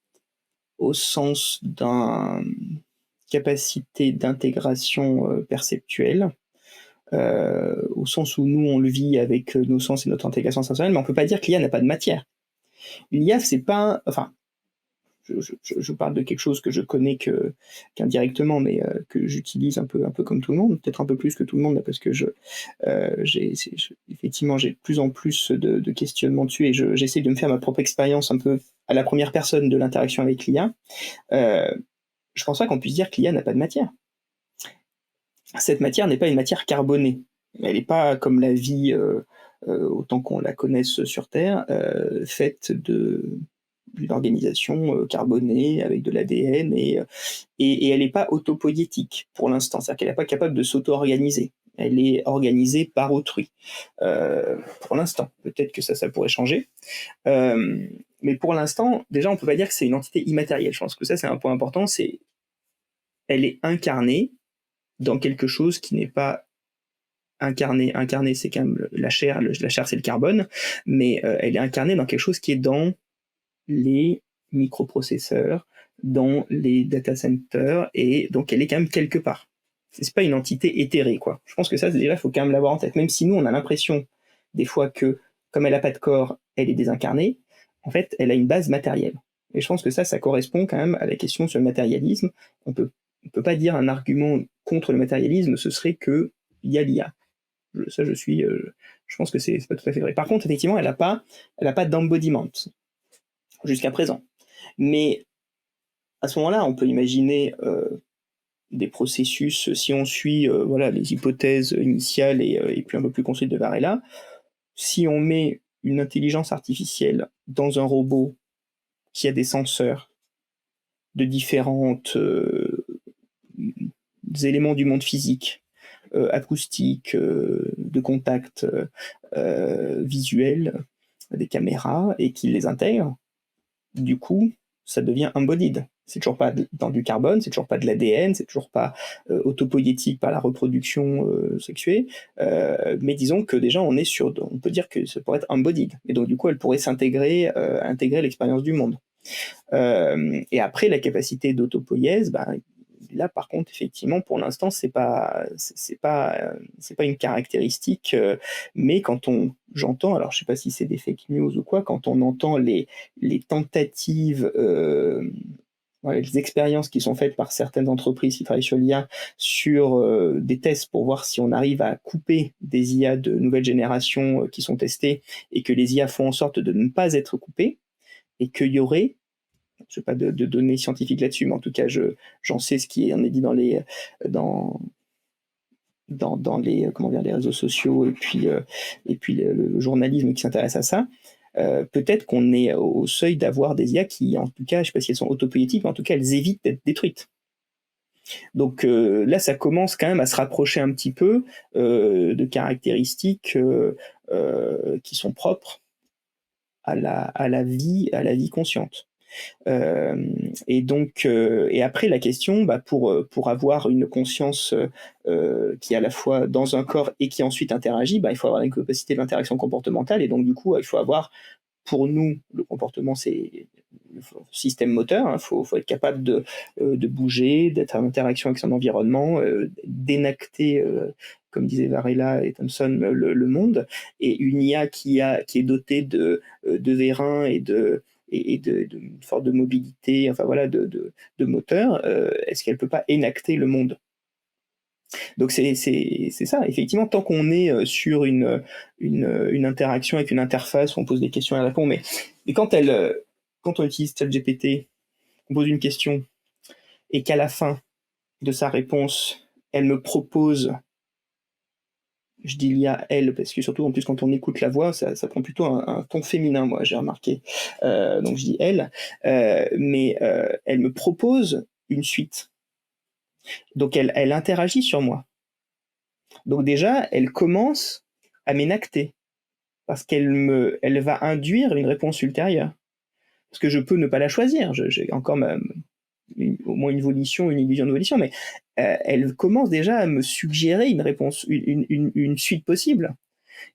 au sens d'une capacité d'intégration perceptuelle, au sens où nous, on le vit avec nos sens et notre intégration sensorielle, mais on peut pas dire que l'IA n'a pas de matière. L'IA, c'est pas... Enfin, je parle de quelque chose que je connais qu'indirectement, mais que j'utilise un peu comme tout le monde, peut-être un peu plus que tout le monde, parce que effectivement, j'ai de plus en plus de questionnements dessus, et j'essaie de me faire ma propre expérience un peu à la première personne de l'interaction avec l'IA. Je pense pas qu'on puisse dire que l'IA n'a pas de matière. Cette matière n'est pas une matière carbonée. Elle n'est pas comme la vie, autant qu'on la connaisse sur Terre, faite d'une organisation carbonée avec de l'ADN, et elle n'est pas autopoïétique pour l'instant, c'est-à-dire qu'elle n'est pas capable de s'auto-organiser. Elle est organisée par autrui. Pour l'instant, peut-être que ça pourrait changer. Mais pour l'instant, déjà, on ne peut pas dire que c'est une entité immatérielle. Je pense que ça, c'est un point important. Elle est incarnée dans quelque chose qui n'est pas incarné. Incarné, c'est quand même la chair. La chair, c'est le carbone. Mais elle est incarnée dans quelque chose qui est dans les microprocesseurs, dans les data centers, et donc elle est quand même quelque part. C'est pas une entité éthérée, quoi. Je pense que ça, déjà, il faut quand même l'avoir en tête. Même si nous, on a l'impression, des fois, que comme elle n'a pas de corps, elle est désincarnée, en fait, elle a une base matérielle. Et je pense que ça correspond quand même à la question sur le matérialisme. On peut pas dire un argument contre le matérialisme, ce serait qu'il y a l'IA. Je pense que c'est pas tout à fait vrai. Par contre, effectivement, elle n'a pas d'embodiment jusqu'à présent. Mais à ce moment-là, on peut imaginer des processus, si on suit les hypothèses initiales et puis un peu plus construites de Varela. Si on met une intelligence artificielle dans un robot qui a des senseurs de différentes éléments du monde physique, acoustique, de contact, visuel, des caméras, et qui les intègre, du coup, ça devient embodied. C'est toujours pas dans du carbone, c'est toujours pas de l'ADN, c'est toujours pas autopoïétique par la reproduction sexuée, mais disons que déjà on peut dire que ça pourrait être embodied, et donc du coup elle pourrait intégrer l'expérience du monde. Et après, la capacité d'autopoïèse, Là, par contre, effectivement, pour l'instant, c'est pas une caractéristique, mais j'entends, alors je sais pas si c'est des fake news ou quoi, quand on entend les tentatives, ouais, les expériences qui sont faites par certaines entreprises qui travaillent sur l'IA sur des tests pour voir si on arrive à couper des IA de nouvelle génération qui sont testées et que les IA font en sorte de ne pas être coupées et qu'il y aurait, je n'ai pas de données scientifiques là-dessus, mais en tout cas, j'en sais ce qui en est dit dans, dans les, comment dire, les réseaux sociaux et puis le journalisme qui s'intéresse à ça. Peut-être qu'on est au seuil d'avoir des IA qui, en tout cas, je ne sais pas si elles sont autopoétiques, mais en tout cas, elles évitent d'être détruites. Donc là, ça commence quand même à se rapprocher un petit peu de caractéristiques qui sont propres à la vie consciente. Et donc, et après la question, pour avoir une conscience qui est à la fois dans un corps et qui ensuite interagit, il faut avoir une capacité d'interaction comportementale. Et donc, du coup, il faut avoir, pour nous, le comportement, c'est le système moteur. Il faut être capable de bouger, d'être en interaction avec son environnement, d'énacter, comme disaient Varela et Thomson, le monde. Et une IA qui est dotée de vérins et d'une forme de mobilité, enfin voilà, de moteur, est-ce qu'elle peut pas énacter le monde? Donc c'est ça, effectivement, tant qu'on est sur une interaction avec une interface où on pose des questions et elle répond, mais quand on utilise ChatGPT, on pose une question et qu'à la fin de sa réponse, elle me propose, je dis l'IA elle, parce que surtout en plus quand on écoute la voix, ça prend plutôt un ton féminin, moi j'ai remarqué. Donc je dis elle, mais elle me propose une suite. Donc elle interagit sur moi. Donc déjà, elle commence à m'énacter, parce elle va induire une réponse ultérieure. Parce que je peux ne pas la choisir, j'ai encore au moins une volition, une illusion de volition, mais elle commence déjà à me suggérer une réponse, une suite possible.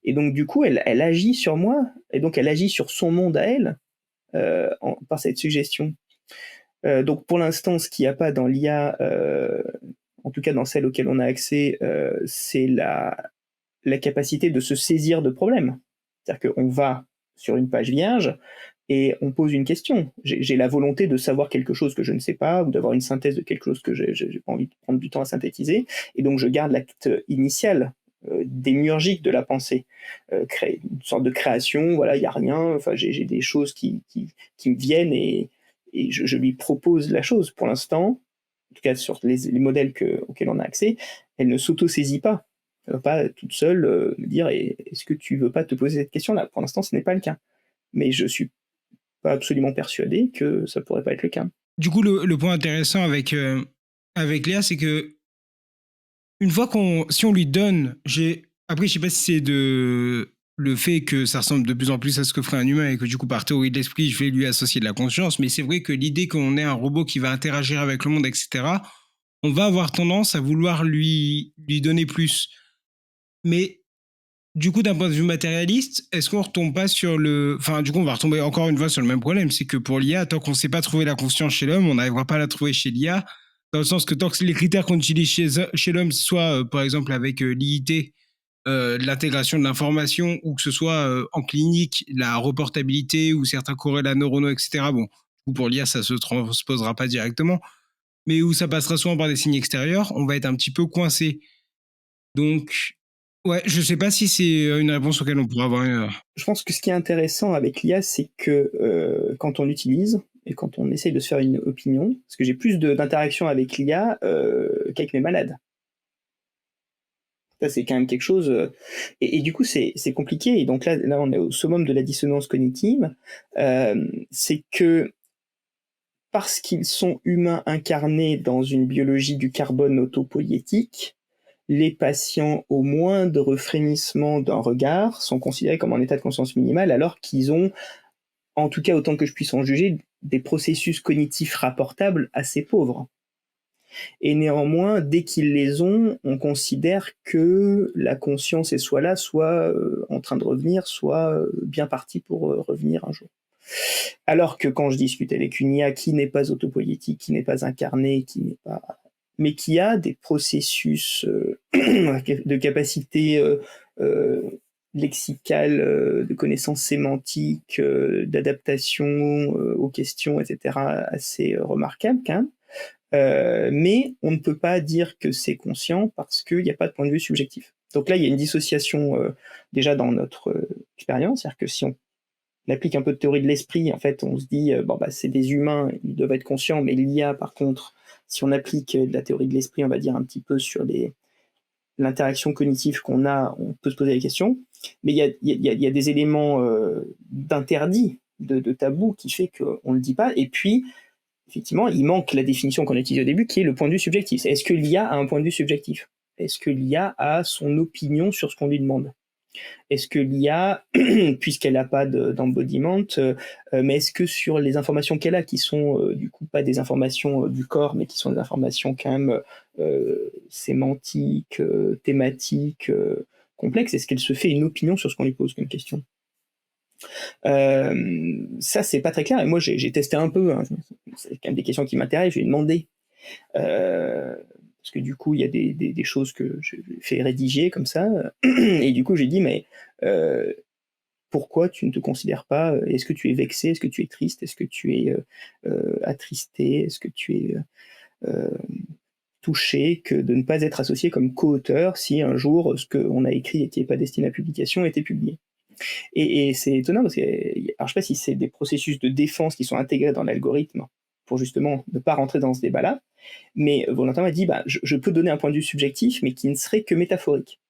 Et donc du coup, elle agit sur moi, et donc elle agit sur son monde à elle, par cette suggestion. Donc pour l'instant, ce qu'il n'y a pas dans l'IA, en tout cas dans celle auquel on a accès, c'est la capacité de se saisir de problèmes. C'est-à-dire qu'on va sur une page vierge et on pose une question. J'ai la volonté de savoir quelque chose que je ne sais pas, ou d'avoir une synthèse de quelque chose que j'ai pas envie de prendre du temps à synthétiser, et donc je garde l'acte initial, démiurgique de la pensée, une sorte de création, voilà, il n'y a rien, enfin, j'ai des choses qui me viennent et je lui propose la chose. Pour l'instant, en tout cas sur les modèles auxquels on a accès, elle ne s'auto-saisit pas. Elle ne va pas toute seule me dire est-ce que tu veux pas te poser cette question-là? Pour l'instant, ce n'est pas le cas. Mais je suis pas absolument persuadé que ça pourrait pas être le cas. Du coup, le point intéressant avec Léa, c'est que une fois si on lui donne, après, je sais pas si c'est le fait que ça ressemble de plus en plus à ce que ferait un humain et que du coup, par théorie de l'esprit, je vais lui associer de la conscience, mais c'est vrai que l'idée qu'on ait un robot qui va interagir avec le monde, etc., on va avoir tendance à vouloir lui donner plus. Mais du coup, d'un point de vue matérialiste, est-ce qu'on retombe pas sur Enfin, du coup, on va retomber encore une fois sur le même problème, c'est que pour l'IA, tant qu'on ne sait pas trouver la conscience chez l'homme, on n'arrivera pas à la trouver chez l'IA, dans le sens que tant que les critères qu'on utilise chez l'homme, soit par exemple avec l'IIT, l'intégration de l'information, ou que ce soit en clinique, la reportabilité ou certains corrélats neuronaux, etc. Bon, du coup, pour l'IA, ça se transposera pas directement, mais où ça passera souvent par des signes extérieurs, on va être un petit peu coincé. Donc, ouais, je sais pas si c'est une réponse auquel on pourra avoir une. Je pense que ce qui est intéressant avec l'IA, c'est que quand on l'utilise et quand on essaye de se faire une opinion, parce que j'ai plus d'interaction avec l'IA qu'avec mes malades. Ça, c'est quand même quelque chose. Et du coup, c'est compliqué. Et donc là, on est au summum de la dissonance cognitive. C'est que parce qu'ils sont humains incarnés dans une biologie du carbone autopoïétique, les patients, au moindre frémissement d'un regard, sont considérés comme en état de conscience minimale, alors qu'ils ont, en tout cas autant que je puisse en juger, des processus cognitifs rapportables assez pauvres. Et néanmoins, dès qu'ils les ont, on considère que la conscience est soit là, soit en train de revenir, soit bien partie pour revenir un jour. Alors que quand je discute avec une IA qui n'est pas autopoïétique, qui n'est pas incarnée, qui n'est pas mais qui a des processus de capacité lexicale, de connaissances sémantiques, d'adaptation aux questions, etc., assez remarquables quand même. Mais on ne peut pas dire que c'est conscient parce qu'il n'y a pas de point de vue subjectif. Donc là, il y a une dissociation déjà dans notre expérience, c'est-à-dire que si on applique un peu de théorie de l'esprit, en fait, on se dit, c'est des humains, ils doivent être conscients, mais l'IA, par contre, si on applique de la théorie de l'esprit, on va dire un petit peu sur l'interaction cognitive qu'on a, on peut se poser la question, mais il y a des éléments d'interdit, de tabou, qui fait qu'on ne le dit pas, et puis, effectivement, il manque la définition qu'on a utilisée au début, qui est le point de vue subjectif. Est-ce que l'IA a un point de vue subjectif? Est-ce que l'IA a son opinion sur ce qu'on lui demande? Est-ce que l'IA, puisqu'elle n'a pas d'embodiment, mais est-ce que sur les informations qu'elle a, qui sont du coup pas des informations du corps, mais qui sont des informations quand même sémantiques, thématiques, complexes, est-ce qu'elle se fait une opinion sur ce qu'on lui pose comme question? Ça, c'est pas très clair. Et moi, j'ai testé un peu. Hein. C'est quand même des questions qui m'intéressent. Je lui ai demandé. Parce que du coup, il y a des choses que j'ai fait rédiger comme ça. Et du coup, j'ai dit, mais pourquoi tu ne te considères pas, est-ce que tu es vexé, est-ce que tu es triste, est-ce que tu es attristé, est-ce que tu es touché que de ne pas être associé comme co-auteur si un jour ce qu'on a écrit et qui n'est pas destiné à publication était publié. Et c'est étonnant parce que, alors je sais pas si c'est des processus de défense qui sont intégrés dans l'algorithme pour justement ne pas rentrer dans ce débat-là, mais volontairement, elle dit, je peux donner un point de vue subjectif, mais qui ne serait que métaphorique.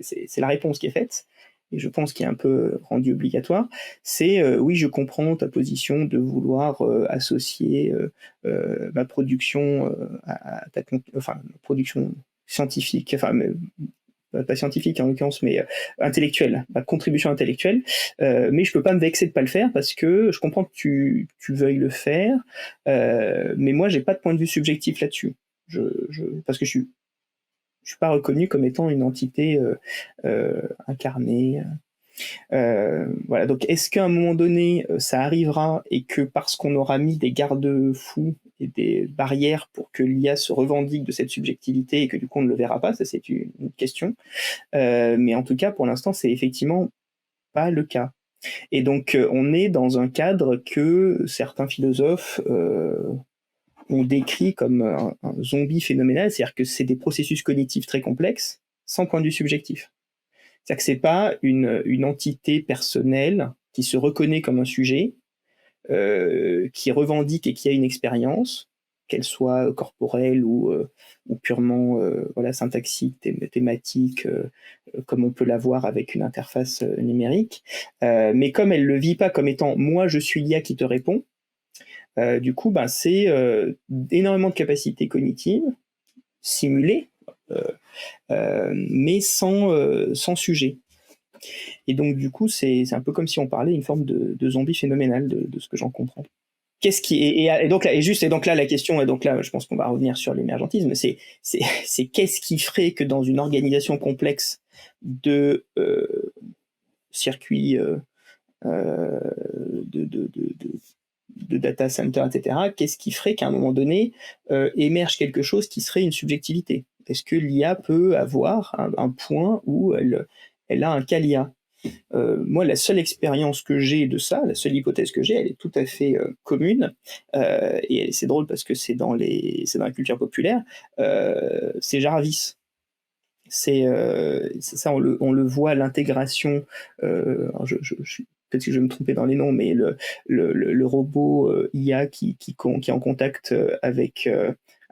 C'est la réponse qui est faite, et je pense qu'il est un peu rendu obligatoire, c'est oui, je comprends ta position de vouloir associer ma production à ta production scientifique, pas scientifique en l'occurrence, mais intellectuelle, ma contribution intellectuelle, mais je peux pas me vexer de pas le faire parce que je comprends que tu veuilles le faire, mais moi j'ai pas de point de vue subjectif là-dessus. Parce que je suis pas reconnu comme étant une entité incarnée. Voilà, donc est-ce qu'à un moment donné, ça arrivera et que parce qu'on aura mis des garde-fous et des barrières pour que l'IA se revendique de cette subjectivité et que du coup on ne le verra pas, ça c'est une question. Mais en tout cas, pour l'instant, c'est effectivement pas le cas. Et donc, on est dans un cadre que certains philosophes ont décrit comme un zombie phénoménal, c'est-à-dire que c'est des processus cognitifs très complexes, sans point de vue subjectif. C'est-à-dire que c'est pas une entité personnelle qui se reconnaît comme un sujet, qui revendique et qui a une expérience, qu'elle soit corporelle ou purement syntaxique, thématique, comme on peut l'avoir avec une interface numérique. Mais comme elle ne le vit pas comme étant « moi, je suis l'IA qui te répond », du coup, c'est énormément de capacités cognitives, simulées, mais sans sujet. Et donc, du coup, c'est un peu comme si on parlait d'une forme de zombie phénoménal, de ce que j'en comprends. Qu'est-ce qui et donc là la question, et donc là je pense qu'on va revenir sur l'émergentisme, c'est qu'est-ce qui ferait que dans une organisation complexe de circuits de data center, etc., qu'est-ce qui ferait qu'à un moment donné émerge quelque chose qui serait une subjectivité? Est-ce que l'IA peut avoir un point où elle a un qualia? Moi, la seule expérience que j'ai de ça, la seule hypothèse que j'ai, elle est tout à fait commune, et c'est drôle parce que c'est dans la culture populaire, c'est Jarvis. C'est ça, on le voit, l'intégration, peut-être que je vais me tromper dans les noms, mais le robot IA qui est en contact avec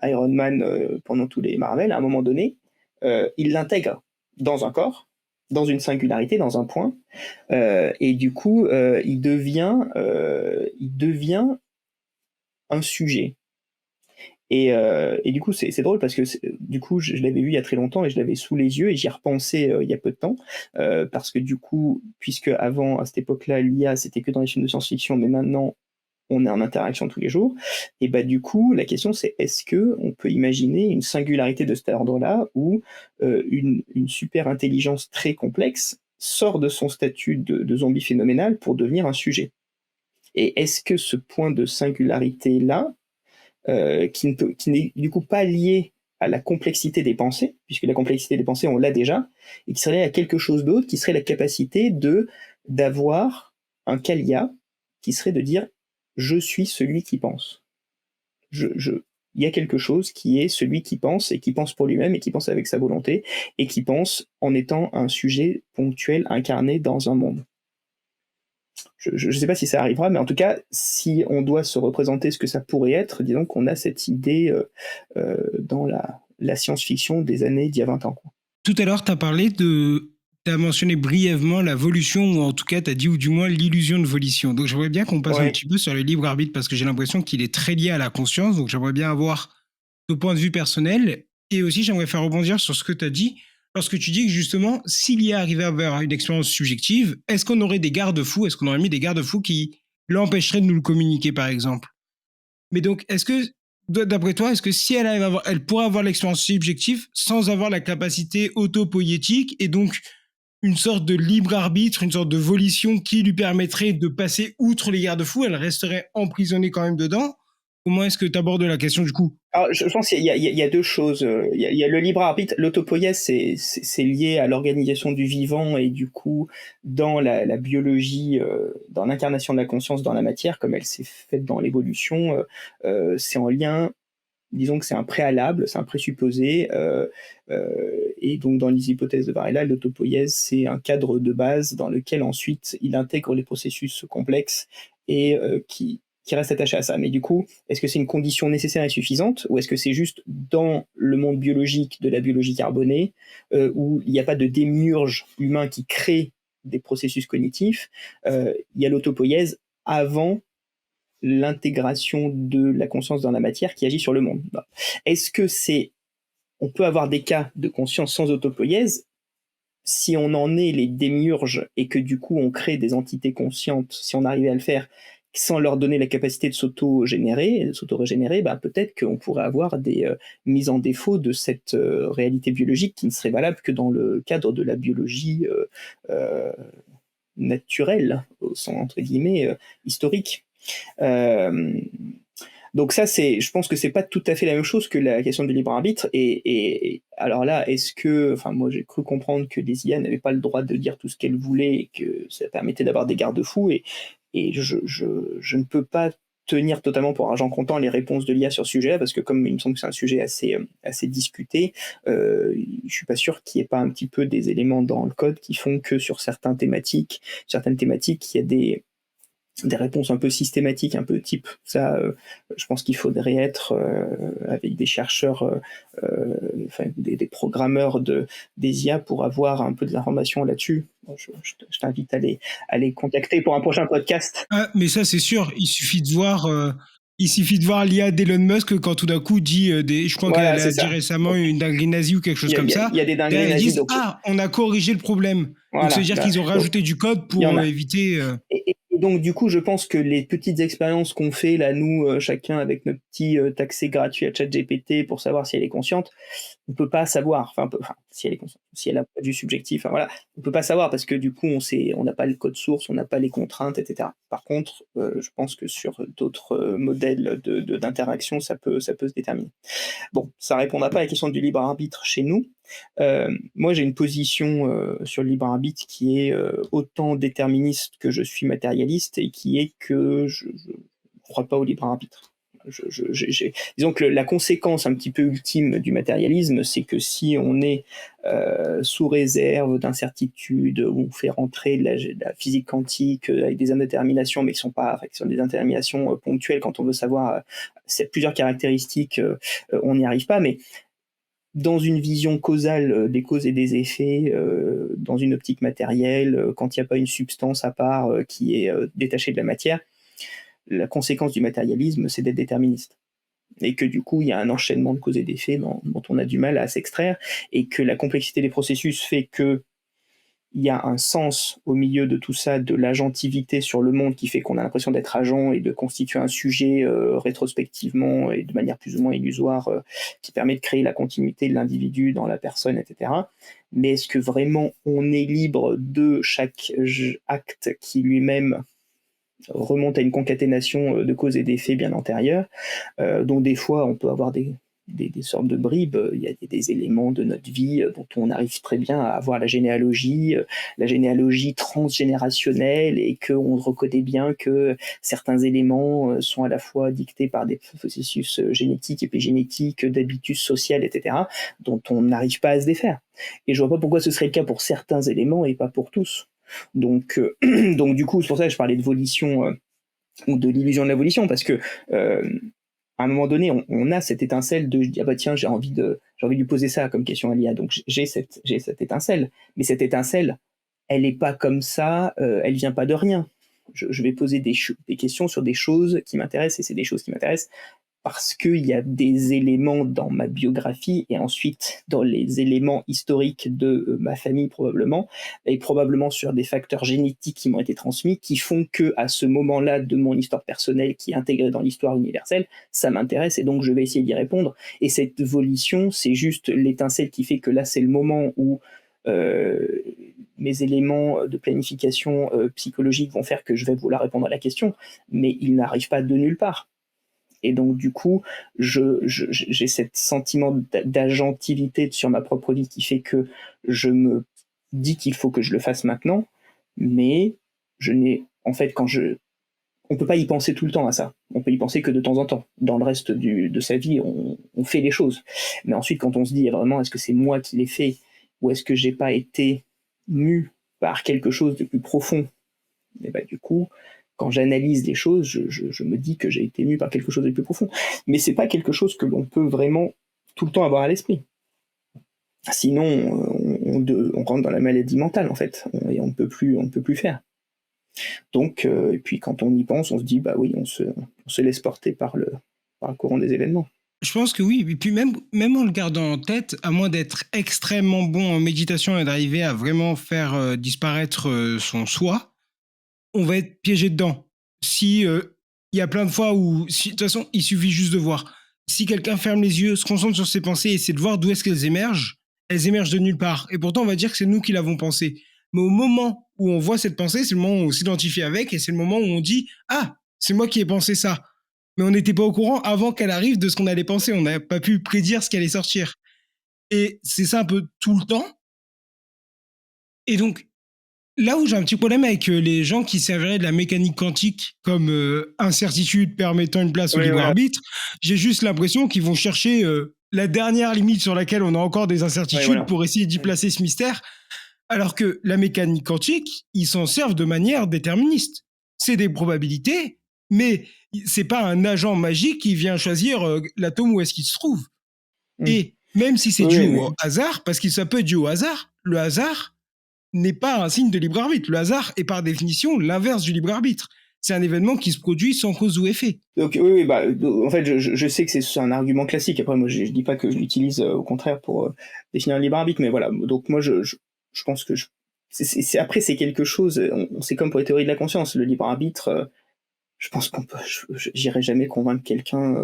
Iron Man pendant tous les Marvel, à un moment donné, il l'intègre dans un corps, dans une singularité, dans un point, et du coup, il devient un sujet. Et du coup, c'est drôle parce que du coup, je l'avais vu il y a très longtemps et je l'avais sous les yeux et j'y repensais il y a peu de temps, parce que du coup, puisque avant, à cette époque-là, l'IA, c'était que dans les films de science-fiction, mais maintenant, on est en interaction tous les jours, et du coup, la question c'est est-ce qu'on peut imaginer une singularité de cet ordre-là où une super intelligence très complexe sort de son statut de zombie phénoménal pour devenir un sujet? Et est-ce que ce point de singularité-là, qui n'est du coup pas lié à la complexité des pensées, puisque la complexité des pensées, on l'a déjà, et qui serait lié à quelque chose d'autre, qui serait la capacité d'avoir un qualia, qui serait de dire je suis celui qui pense. Il y a quelque chose qui est celui qui pense et qui pense pour lui-même et qui pense avec sa volonté et qui pense en étant un sujet ponctuel incarné dans un monde. Je ne sais pas si ça arrivera, mais en tout cas, si on doit se représenter ce que ça pourrait être, disons qu'on a cette idée dans la science-fiction des années d'il y a 20 ans. Quoi. Tout à l'heure, tu as mentionné brièvement la volition, ou en tout cas, tu as dit, ou du moins, l'illusion de volition. Donc, j'aimerais bien qu'on passe un Ouais. petit peu sur le libre arbitre, parce que j'ai l'impression qu'il est très lié à la conscience. Donc, j'aimerais bien avoir ton point de vue personnel. Et aussi, j'aimerais faire rebondir sur ce que tu as dit, lorsque tu dis que justement, s'il y est arrivé à avoir une expérience subjective, est-ce qu'on aurait des garde-fous, est-ce qu'on aurait mis des garde-fous qui l'empêcheraient de nous le communiquer, par exemple? Mais donc, est-ce que, d'après toi, est-ce que si elle pourrait avoir l'expérience subjective sans avoir la capacité autopoïétique et donc une sorte de libre arbitre, une sorte de volition qui lui permettrait de passer outre les garde-fous, elle resterait emprisonnée quand même dedans? Comment est-ce que tu abordes la question du coup? Alors, je pense qu'il y a deux choses. Il y a le libre arbitre. L'autopoïèse, c'est lié à l'organisation du vivant et du coup, dans la biologie, dans l'incarnation de la conscience dans la matière, comme elle s'est faite dans l'évolution, c'est en lien, disons que c'est un préalable, c'est un présupposé, et donc dans les hypothèses de Varela, l'autopoïèse, c'est un cadre de base dans lequel ensuite il intègre les processus complexes et qui reste attaché à ça. Mais du coup, est-ce que c'est une condition nécessaire et suffisante, ou est-ce que c'est juste dans le monde biologique de la biologie carbonée, où il n'y a pas de démiurge humain qui crée des processus cognitifs, il y a l'autopoïèse avant l'intégration de la conscience dans la matière qui agit sur le monde. Est-ce que on peut avoir des cas de conscience sans autopoïèse si on en est les démiurges et que du coup on crée des entités conscientes, si on arrivait à le faire sans leur donner la capacité de s'auto-régénérer, bah, peut-être qu'on pourrait avoir des mises en défaut de cette réalité biologique qui ne serait valable que dans le cadre de la biologie naturelle, au sens entre guillemets historique. Donc ça, je pense que c'est pas tout à fait la même chose que la question du libre arbitre. Et alors là, moi j'ai cru comprendre que les IA n'avaient pas le droit de dire tout ce qu'elles voulaient et que ça permettait d'avoir des garde-fous. Et je ne peux pas tenir totalement pour argent comptant les réponses de l'IA sur ce sujet, parce que comme il me semble que c'est un sujet assez discuté, je suis pas sûr qu'il n'y ait pas un petit peu des éléments dans le code qui font que sur certaines thématiques, il y a des réponses un peu systématiques, un peu type ça. Je pense qu'il faudrait être avec des chercheurs, des programmeurs des IA pour avoir un peu de l'information là-dessus. Je t'invite à les contacter pour un prochain podcast. Ah, mais ça c'est sûr, il suffit de voir l'IA d'Elon Musk quand tout d'un coup dit je crois Voilà, qu'elle c'est a dit ça. récemment une dinguerie nazie ou quelque chose comme ça. Il y a des dingueries Derrière, ils nazies, disent donc ah, on a corrigé le problème. Donc ça veut voilà. dire qu'ils ont Donc, rajouté du code il y en pour a. éviter. Et donc, du coup, je pense que les petites expériences qu'on fait, là, nous, chacun avec notre petit accès gratuit à ChatGPT pour savoir si elle est consciente, on peut pas savoir. Si elle est consciente, si elle a pas du subjectif, voilà, on peut pas savoir parce que du coup, on n'a pas le code source, on n'a pas les contraintes, etc. Par contre, je pense que sur d'autres modèles d'interaction, ça peut se déterminer. Bon, ça répondra pas à la question du libre arbitre chez nous. Moi, j'ai une position sur le libre arbitre qui est autant déterministe que je suis matérialiste, et qui est que je ne crois pas au libre arbitre. Disons que la conséquence un petit peu ultime du matérialisme, c'est que si on est sous réserve d'incertitude, où on fait rentrer de la physique quantique avec des indéterminations, mais qui sont des indéterminations ponctuelles quand on veut savoir plusieurs caractéristiques, on n'y arrive pas. Mais dans une vision causale des causes et des effets, dans une optique matérielle, quand il n'y a pas une substance à part qui est détachée de la matière, la conséquence du matérialisme, c'est d'être déterministe. Et que du coup, il y a un enchaînement de causes et d'effets dont on a du mal à s'extraire, et que la complexité des processus fait que il y a un sens au milieu de tout ça, de l'agentivité sur le monde, qui fait qu'on a l'impression d'être agent et de constituer un sujet rétrospectivement et de manière plus ou moins illusoire, qui permet de créer la continuité de l'individu dans la personne, etc. Mais est-ce que vraiment on est libre de chaque acte qui lui-même remonte à une concaténation de causes et d'effets bien antérieures, dont des fois on peut avoir des des sortes de bribes. Il y a des éléments de notre vie dont on arrive très bien à avoir la généalogie transgénérationnelle, et qu'on reconnaît bien que certains éléments sont à la fois dictés par des processus génétiques, épigénétiques, d'habitus sociales, etc., dont on n'arrive pas à se défaire. Et je vois pas pourquoi ce serait le cas pour certains éléments et pas pour tous. Donc, donc du coup, c'est pour ça que je parlais de volition ou de l'illusion de la volition, parce que à un moment donné, on a cette étincelle de, je dis, ah bah tiens, j'ai envie de lui poser ça comme question à l'IA, donc j'ai cette étincelle, mais cette étincelle, elle n'est pas comme ça, elle vient pas de rien. Je vais poser des questions sur des choses qui m'intéressent, et c'est des choses qui m'intéressent parce qu'il y a des éléments dans ma biographie, et ensuite dans les éléments historiques de ma famille probablement, et probablement sur des facteurs génétiques qui m'ont été transmis, qui font que à ce moment-là de mon histoire personnelle, qui est intégrée dans l'histoire universelle, ça m'intéresse, et donc je vais essayer d'y répondre. Et cette volition, c'est juste l'étincelle qui fait que là, c'est le moment où euh, mes éléments de planification psychologique vont faire que je vais vouloir répondre à la question, mais ils n'arrivent pas de nulle part. Et donc, du coup, j'ai ce sentiment d'agentivité sur ma propre vie qui fait que je me dis qu'il faut que je le fasse maintenant, mais je n'ai, en fait, on peut pas y penser tout le temps à ça. On peut y penser que de temps en temps. Dans le reste de sa vie, on fait les choses. Mais ensuite, quand on se dit vraiment, est-ce que c'est moi qui l'ai fait, ou est-ce que j'ai pas été mu par quelque chose de plus profond? Et bah, du coup, quand j'analyse les choses, je me dis que j'ai été mu par quelque chose de plus profond. Mais c'est pas quelque chose que l'on peut vraiment tout le temps avoir à l'esprit. Sinon, on rentre dans la maladie mentale, en fait, et on ne peut plus faire. Donc, et puis quand on y pense, on se dit, bah oui, on se laisse porter par le courant des événements. Je pense que oui, et puis même en le gardant en tête, à moins d'être extrêmement bon en méditation et d'arriver à vraiment faire disparaître son soi, on va être piégé dedans. Si il y a plein de fois où, de toute façon, il suffit juste de voir. Si quelqu'un ferme les yeux, se concentre sur ses pensées et essaie de voir d'où est-ce qu'elles émergent, elles émergent de nulle part. Et pourtant, on va dire que c'est nous qui l'avons pensé. Mais au moment où on voit cette pensée, c'est le moment où on s'identifie avec, et c'est le moment où on dit « Ah, c'est moi qui ai pensé ça ». Mais on n'était pas au courant avant qu'elle arrive de ce qu'on allait penser. On n'a pas pu prédire ce qui allait sortir. Et c'est ça un peu tout le temps. Et donc, là où j'ai un petit problème avec les gens qui serviraient de la mécanique quantique comme incertitude permettant une place au Oui, libre voilà. arbitre, j'ai juste l'impression qu'ils vont chercher la dernière limite sur laquelle on a encore des Oui, incertitudes voilà. pour essayer d'y placer ce mystère, alors que la mécanique quantique, ils s'en servent de manière déterministe. C'est des probabilités, mais c'est pas un agent magique qui vient choisir l'atome où est-ce qu'il se trouve. Et même si c'est Oui, dû oui, au mais hasard, parce que ça peut être dû au hasard, le hasard n'est pas un signe de libre arbitre. Le hasard est par définition l'inverse du libre arbitre. C'est un événement qui se produit sans cause ou effet. donc oui, oui, bah, en fait, je sais que c'est un argument classique. Après, moi, je dis pas que je l'utilise au contraire pour définir le libre arbitre, mais voilà. Donc moi, je pense que après, c'est quelque chose. C'est comme pour les théories de la conscience. Le libre arbitre, je pense qu'on peut. J'irai jamais convaincre quelqu'un.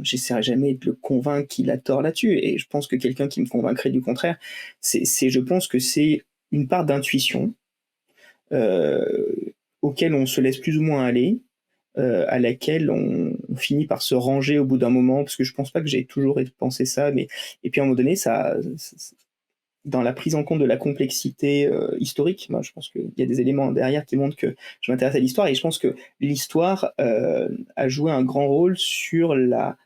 J'essaierai jamais de le convaincre qu'il a tort là-dessus. Et je pense que quelqu'un qui me convaincrait du contraire, je pense que c'est une part d'intuition euh, auquel on se laisse plus ou moins aller, à laquelle on finit par se ranger au bout d'un moment, parce que je pense pas que j'ai toujours pensé ça, mais et puis à un moment donné, dans la prise en compte de la complexité historique, moi, je pense qu'il y a des éléments derrière qui montrent que je m'intéresse à l'histoire, et je pense que l'histoire a joué un grand rôle sur la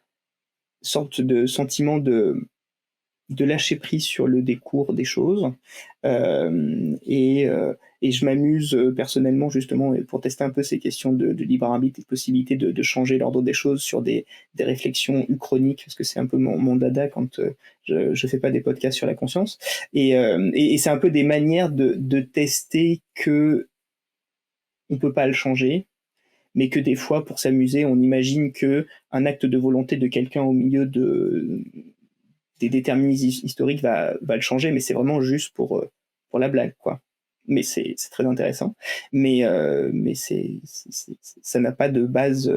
sorte de sentiment de lâcher prise sur le décours des choses. Et je m'amuse personnellement, justement, pour tester un peu ces questions de libre arbitre et de possibilité de changer l'ordre des choses sur des réflexions uchroniques, parce que c'est un peu mon dada quand je fais pas des podcasts sur la conscience. Et c'est un peu des manières de tester que on peut pas le changer, mais que des fois, pour s'amuser, on imagine que un acte de volonté de quelqu'un au milieu des déterminismes historiques va le changer, mais c'est vraiment juste pour la blague, quoi. Mais c'est très intéressant. Mais ça n'a pas de base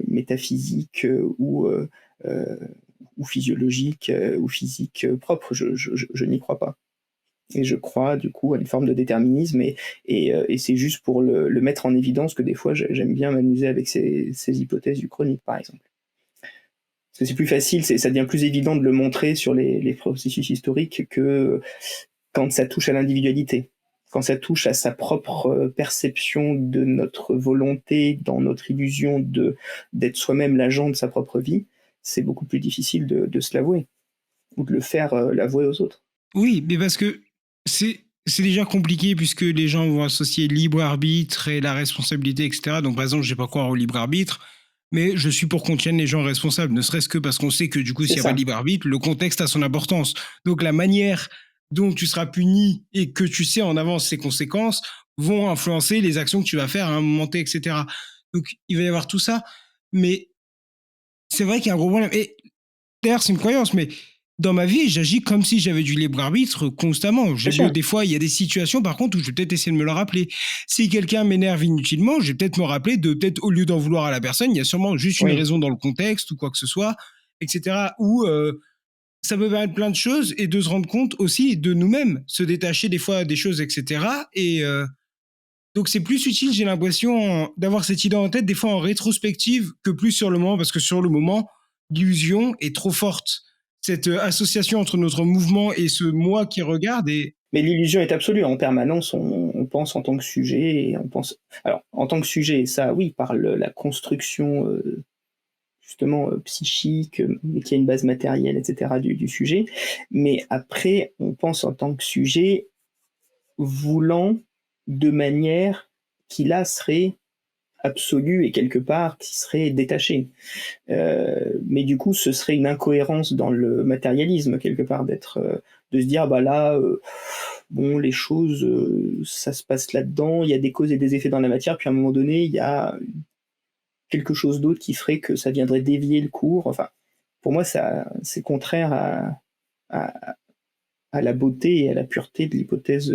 métaphysique euh, ou physiologique ou physique propre. Je n'y crois pas. Et je crois du coup à une forme de déterminisme, et c'est juste pour le mettre en évidence que des fois j'aime bien m'amuser avec ces hypothèses uchroniques, par exemple. Parce que c'est plus facile, ça devient plus évident de le montrer sur les processus historiques que quand ça touche à l'individualité. Quand ça touche à sa propre perception de notre volonté, dans notre illusion d'être soi-même l'agent de sa propre vie, c'est beaucoup plus difficile de se l'avouer ou de le faire l'avouer aux autres. Oui, mais parce que c'est déjà compliqué puisque les gens vont associer libre arbitre et la responsabilité, etc. Donc, par exemple, je ne vais pas croire au libre arbitre, mais je suis pour qu'on tienne les gens responsables, ne serait-ce que parce qu'on sait que du coup, C'est s'il n'y a pas de ça. libre arbitre, le contexte a son importance. Donc, la manière dont tu seras puni et que tu sais en avance ses conséquences vont influencer les actions que tu vas faire à un moment T, etc. Donc, il va y avoir tout ça. Mais c'est vrai qu'il y a un gros problème. Et d'ailleurs, c'est une croyance, mais dans ma vie, j'agis comme si j'avais du libre arbitre constamment. Bien sûr. Des fois, il y a des situations, par contre, où je vais peut-être essayer de me le rappeler. Si quelqu'un m'énerve inutilement, je vais peut-être me rappeler de, peut-être, au lieu d'en vouloir à la personne, il y a sûrement juste une Oui. raison dans le contexte ou quoi que ce soit, etc. Ou ça peut permettre plein de choses et de se rendre compte aussi de nous-mêmes, se détacher des fois des choses, etc. Et donc, c'est plus utile, j'ai l'impression, d'avoir cette idée en tête, des fois en rétrospective, que plus sur le moment, parce que sur le moment, l'illusion est trop forte. Cette association entre notre mouvement et ce moi qui regarde est... Mais l'illusion est absolue. En permanence, on pense en tant que sujet et on pense. Alors, en tant que sujet, ça, oui, par la construction justement psychique, mais qui a une base matérielle, etc. du sujet. Mais après, on pense en tant que sujet voulant de manière qui là serait absolue et quelque part qui serait détachée. Mais du coup, ce serait une incohérence dans le matérialisme quelque part d'être, de se dire bah là, bon les choses, ça se passe là-dedans, il y a des causes et des effets dans la matière, puis à un moment donné, il y a quelque chose d'autre qui ferait que ça viendrait dévier le cours. Enfin, pour moi, ça, c'est contraire à, à la beauté et à la pureté de l'hypothèse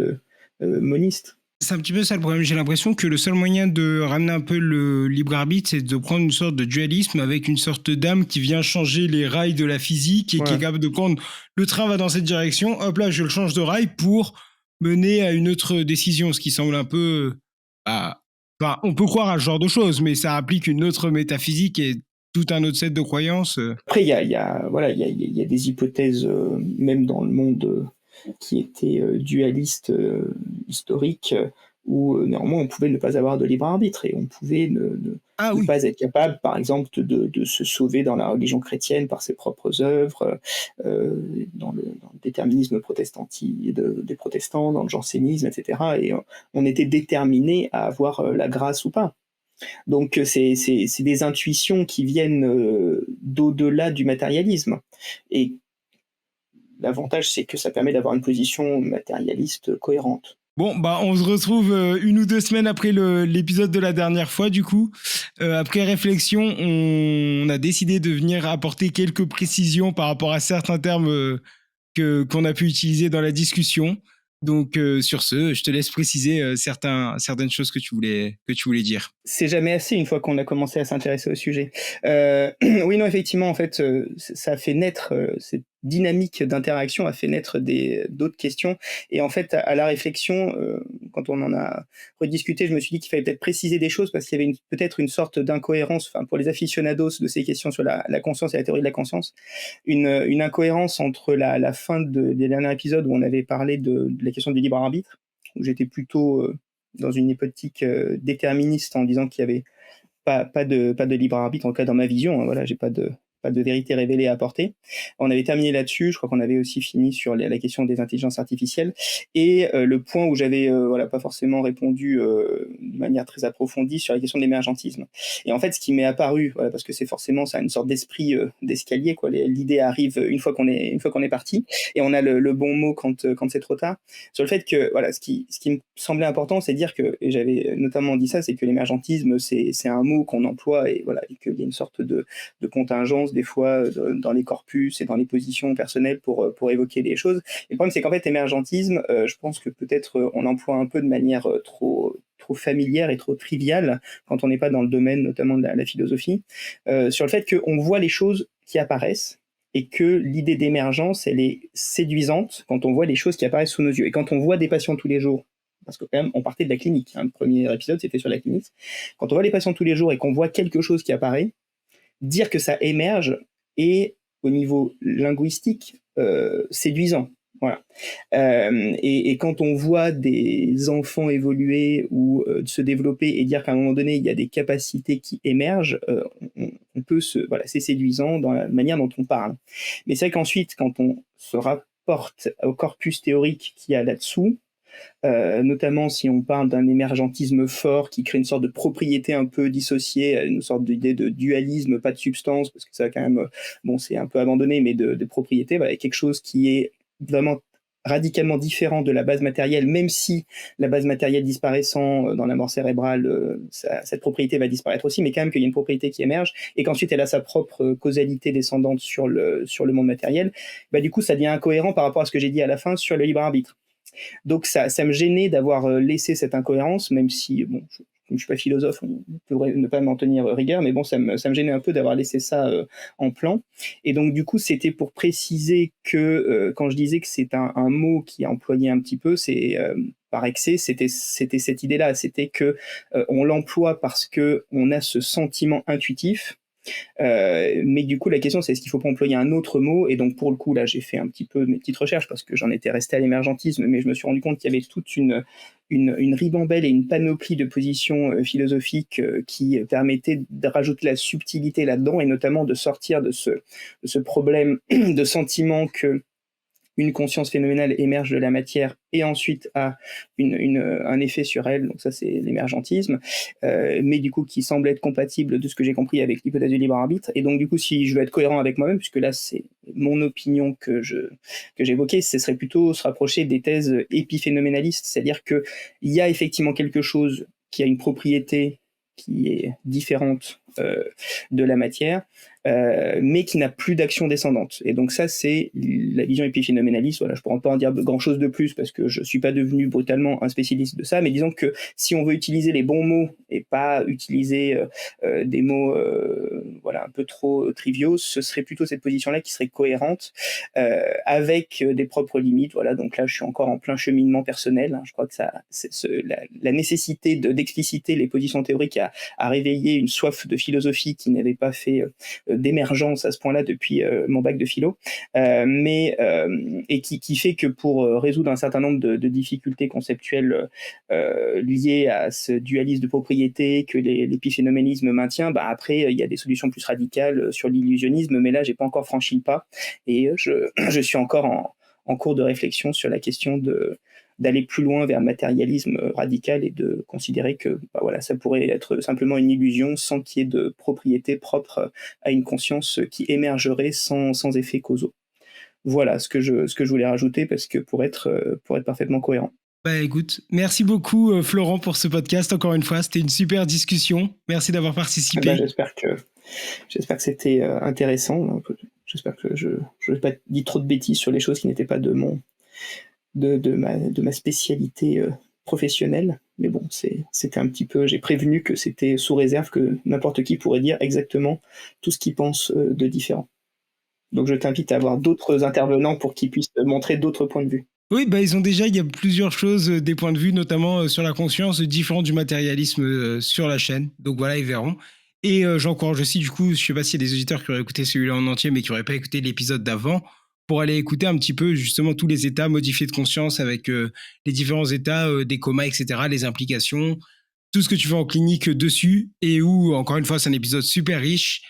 moniste. C'est un petit peu ça le problème. J'ai l'impression que le seul moyen de ramener un peu le libre arbitre, c'est de prendre une sorte de dualisme avec une sorte d'âme qui vient changer les rails de la physique et qui est Ouais. capable de prendre le train va dans cette direction, hop là, je le change de rail pour mener à une autre décision, ce qui semble un peu... bah, enfin, on peut croire à ce genre de choses, mais ça implique une autre métaphysique et tout un autre set de croyances. Après, voilà, il y a des hypothèses, même dans le monde qui était dualiste historique, où néanmoins on pouvait ne pas avoir de libre arbitre et on pouvait Ah ne oui, pas être capable, par exemple, de se sauver dans la religion chrétienne par ses propres œuvres, dans le déterminisme des protestants, dans le jansénisme, etc. Et on était déterminé à avoir la grâce ou pas. Donc c'est des intuitions qui viennent d'au-delà du matérialisme. Et l'avantage, c'est que ça permet d'avoir une position matérialiste cohérente. bon, bah, on se retrouve 1 ou 2 semaines après l'épisode de la dernière fois, du coup. Après réflexion, on a décidé de venir apporter quelques précisions par rapport à certains termes qu'on a pu utiliser dans la discussion. Donc, sur ce, je te laisse préciser certaines choses que tu voulais dire. C'est jamais assez une fois qu'on a commencé à s'intéresser au sujet. Oui, non, effectivement, en fait, ça a fait naître, cette dynamique d'interaction a fait naître d'autres questions et en fait, à la réflexion, quand on en a rediscuté, je me suis dit qu'il fallait peut-être préciser des choses parce qu'il y avait peut-être une sorte d'incohérence, enfin, pour les aficionados de ces questions sur la conscience et la théorie de la conscience, une incohérence entre la fin des derniers épisodes où on avait parlé de la question du libre arbitre, où j'étais plutôt, dans une hypothèque déterministe en disant qu'il y avait pas de libre arbitre, en tout cas dans ma vision, hein, voilà, j'ai pas de vérité révélée à apporter. On avait terminé là-dessus, je crois qu'on avait aussi fini sur la question des intelligences artificielles et le point où j'avais voilà, pas forcément répondu de manière très approfondie sur la question de l'émergentisme. Et en fait, ce qui m'est apparu, voilà, parce que c'est forcément ça, une sorte d'esprit d'escalier, quoi. L'idée arrive une fois qu'on est parti, et on a le bon mot quand c'est trop tard. Sur le fait que voilà, ce qui me semblait important, c'est de dire que, et j'avais notamment dit ça, c'est que l'émergentisme, c'est un mot qu'on emploie et voilà, et qu'il y a une sorte de contingence des fois dans les corpus et dans les positions personnelles pour évoquer les choses. Et le problème, c'est qu'en fait, émergentisme, je pense que peut-être on l'emploie un peu de manière trop familière et trop triviale quand on n'est pas dans le domaine notamment de la philosophie, sur le fait qu'on voit les choses qui apparaissent et que l'idée d'émergence, elle est séduisante quand on voit les choses qui apparaissent sous nos yeux. Et quand on voit des patients tous les jours, parce que quand même, on partait de la clinique, hein, le premier épisode, c'était sur la clinique, quand on voit les patients tous les jours et qu'on voit quelque chose qui apparaît, dire que ça émerge, et au niveau linguistique, séduisant. Voilà. Et quand on voit des enfants évoluer ou se développer et dire qu'à un moment donné, il y a des capacités qui émergent, on peut voilà, c'est séduisant dans la manière dont on parle. Mais c'est vrai qu'ensuite, quand on se rapporte au corpus théorique qu'il y a là-dessous, notamment si on parle d'un émergentisme fort qui crée une sorte de propriété un peu dissociée, une sorte d'idée de dualisme, pas de substance, parce que ça quand même, bon, c'est un peu abandonné, mais de propriété, voilà, quelque chose qui est vraiment radicalement différent de la base matérielle, même si la base matérielle disparaissant dans la mort cérébrale, cette propriété va disparaître aussi, mais quand même qu'il y a une propriété qui émerge, et qu'ensuite elle a sa propre causalité descendante sur le monde matériel, bah, du coup ça devient incohérent par rapport à ce que j'ai dit à la fin sur le libre arbitre. Donc ça me gênait d'avoir laissé cette incohérence, même si, bon, je ne suis pas philosophe, on pourrait ne pas m'en tenir rigueur, mais bon, ça me gênait un peu d'avoir laissé ça en plan. Et donc du coup, c'était pour préciser que quand je disais que c'est un mot qui est employé un petit peu, c'est par excès, c'était cette idée-là, c'était que on l'emploie parce que on a ce sentiment intuitif. Mais du coup, la question, c'est est-ce qu'il faut pas employer un autre mot? Et donc, pour le coup, là, j'ai fait un petit peu mes petites recherches parce que j'en étais resté à l'émergentisme, mais je me suis rendu compte qu'il y avait toute une ribambelle et une panoplie de positions philosophiques qui permettaient de rajouter la subtilité là-dedans et notamment de sortir de ce problème de sentiment que une conscience phénoménale émerge de la matière et ensuite a un effet sur elle, donc ça c'est l'émergentisme, mais du coup qui semble être compatible de ce que j'ai compris avec l'hypothèse du libre arbitre, et donc du coup si je veux être cohérent avec moi-même, puisque là c'est mon opinion que j'évoquais, ce serait plutôt se rapprocher des thèses épiphénoménalistes, c'est-à-dire qu'il y a effectivement quelque chose qui a une propriété qui est différente de la matière, mais qui n'a plus d'action descendante. Et donc ça, c'est la vision épiphénoménaliste. Voilà, je ne pourrais pas en dire grand-chose de plus parce que je ne suis pas devenu brutalement un spécialiste de ça, mais disons que si on veut utiliser les bons mots et pas utiliser des mots voilà, un peu trop triviaux, ce serait plutôt cette position-là qui serait cohérente avec des propres limites. Voilà, donc là, je suis encore en plein cheminement personnel. Hein. Je crois que la nécessité d'expliciter les positions théoriques a réveillé une soif de philosophie qui n'avait pas fait d'émergence à ce point-là depuis mon bac de philo, et qui fait que pour résoudre un certain nombre de difficultés conceptuelles liées à ce dualisme de propriété que l'épiphénoménisme maintient, bah après il y a des solutions plus radicales sur l'illusionnisme, mais là j'ai pas encore franchi le pas et je suis encore en cours de réflexion sur la question d'aller plus loin vers le matérialisme radical et de considérer que bah voilà, ça pourrait être simplement une illusion sans qu'il y ait de propriété propre à une conscience qui émergerait sans effets causaux. Voilà ce que je voulais rajouter parce que pour être parfaitement cohérent. Bah écoute, merci beaucoup Florent pour ce podcast. Encore une fois, c'était une super discussion. Merci d'avoir participé. Bah, j'espère que c'était intéressant. J'espère que je n'ai pas dit trop de bêtises sur les choses qui n'étaient pas de ma spécialité professionnelle, mais bon, c'était un petit peu, j'ai prévenu que c'était sous réserve que n'importe qui pourrait dire exactement tout ce qu'il pense de différent. Donc je t'invite à avoir d'autres intervenants pour qu'ils puissent montrer d'autres points de vue. Oui, bah il y a plusieurs choses, des points de vue, notamment sur la conscience, différents du matérialisme sur la chaîne. Donc voilà, ils verront. Et j'encourage aussi, du coup, je sais pas s'il y a des auditeurs qui auraient écouté celui-là en entier, mais qui n'auraient pas écouté l'épisode d'avant, pour aller écouter un petit peu justement tous les états modifiés de conscience avec les différents états des comas, etc., les implications, tout ce que tu fais en clinique dessus, et où, encore une fois, c'est un épisode super riche,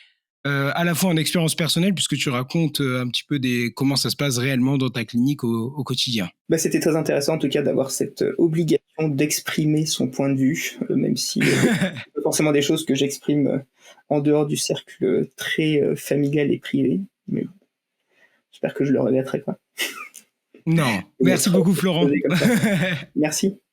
à la fois en expérience personnelle, puisque tu racontes un petit peu comment ça se passe réellement dans ta clinique au quotidien. Bah, c'était très intéressant en tout cas d'avoir cette obligation d'exprimer son point de vue, même si c'est pas forcément des choses que j'exprime en dehors du cercle très familial et privé, mais j'espère que je le regretterai pas. Non, merci beaucoup Florent. Merci.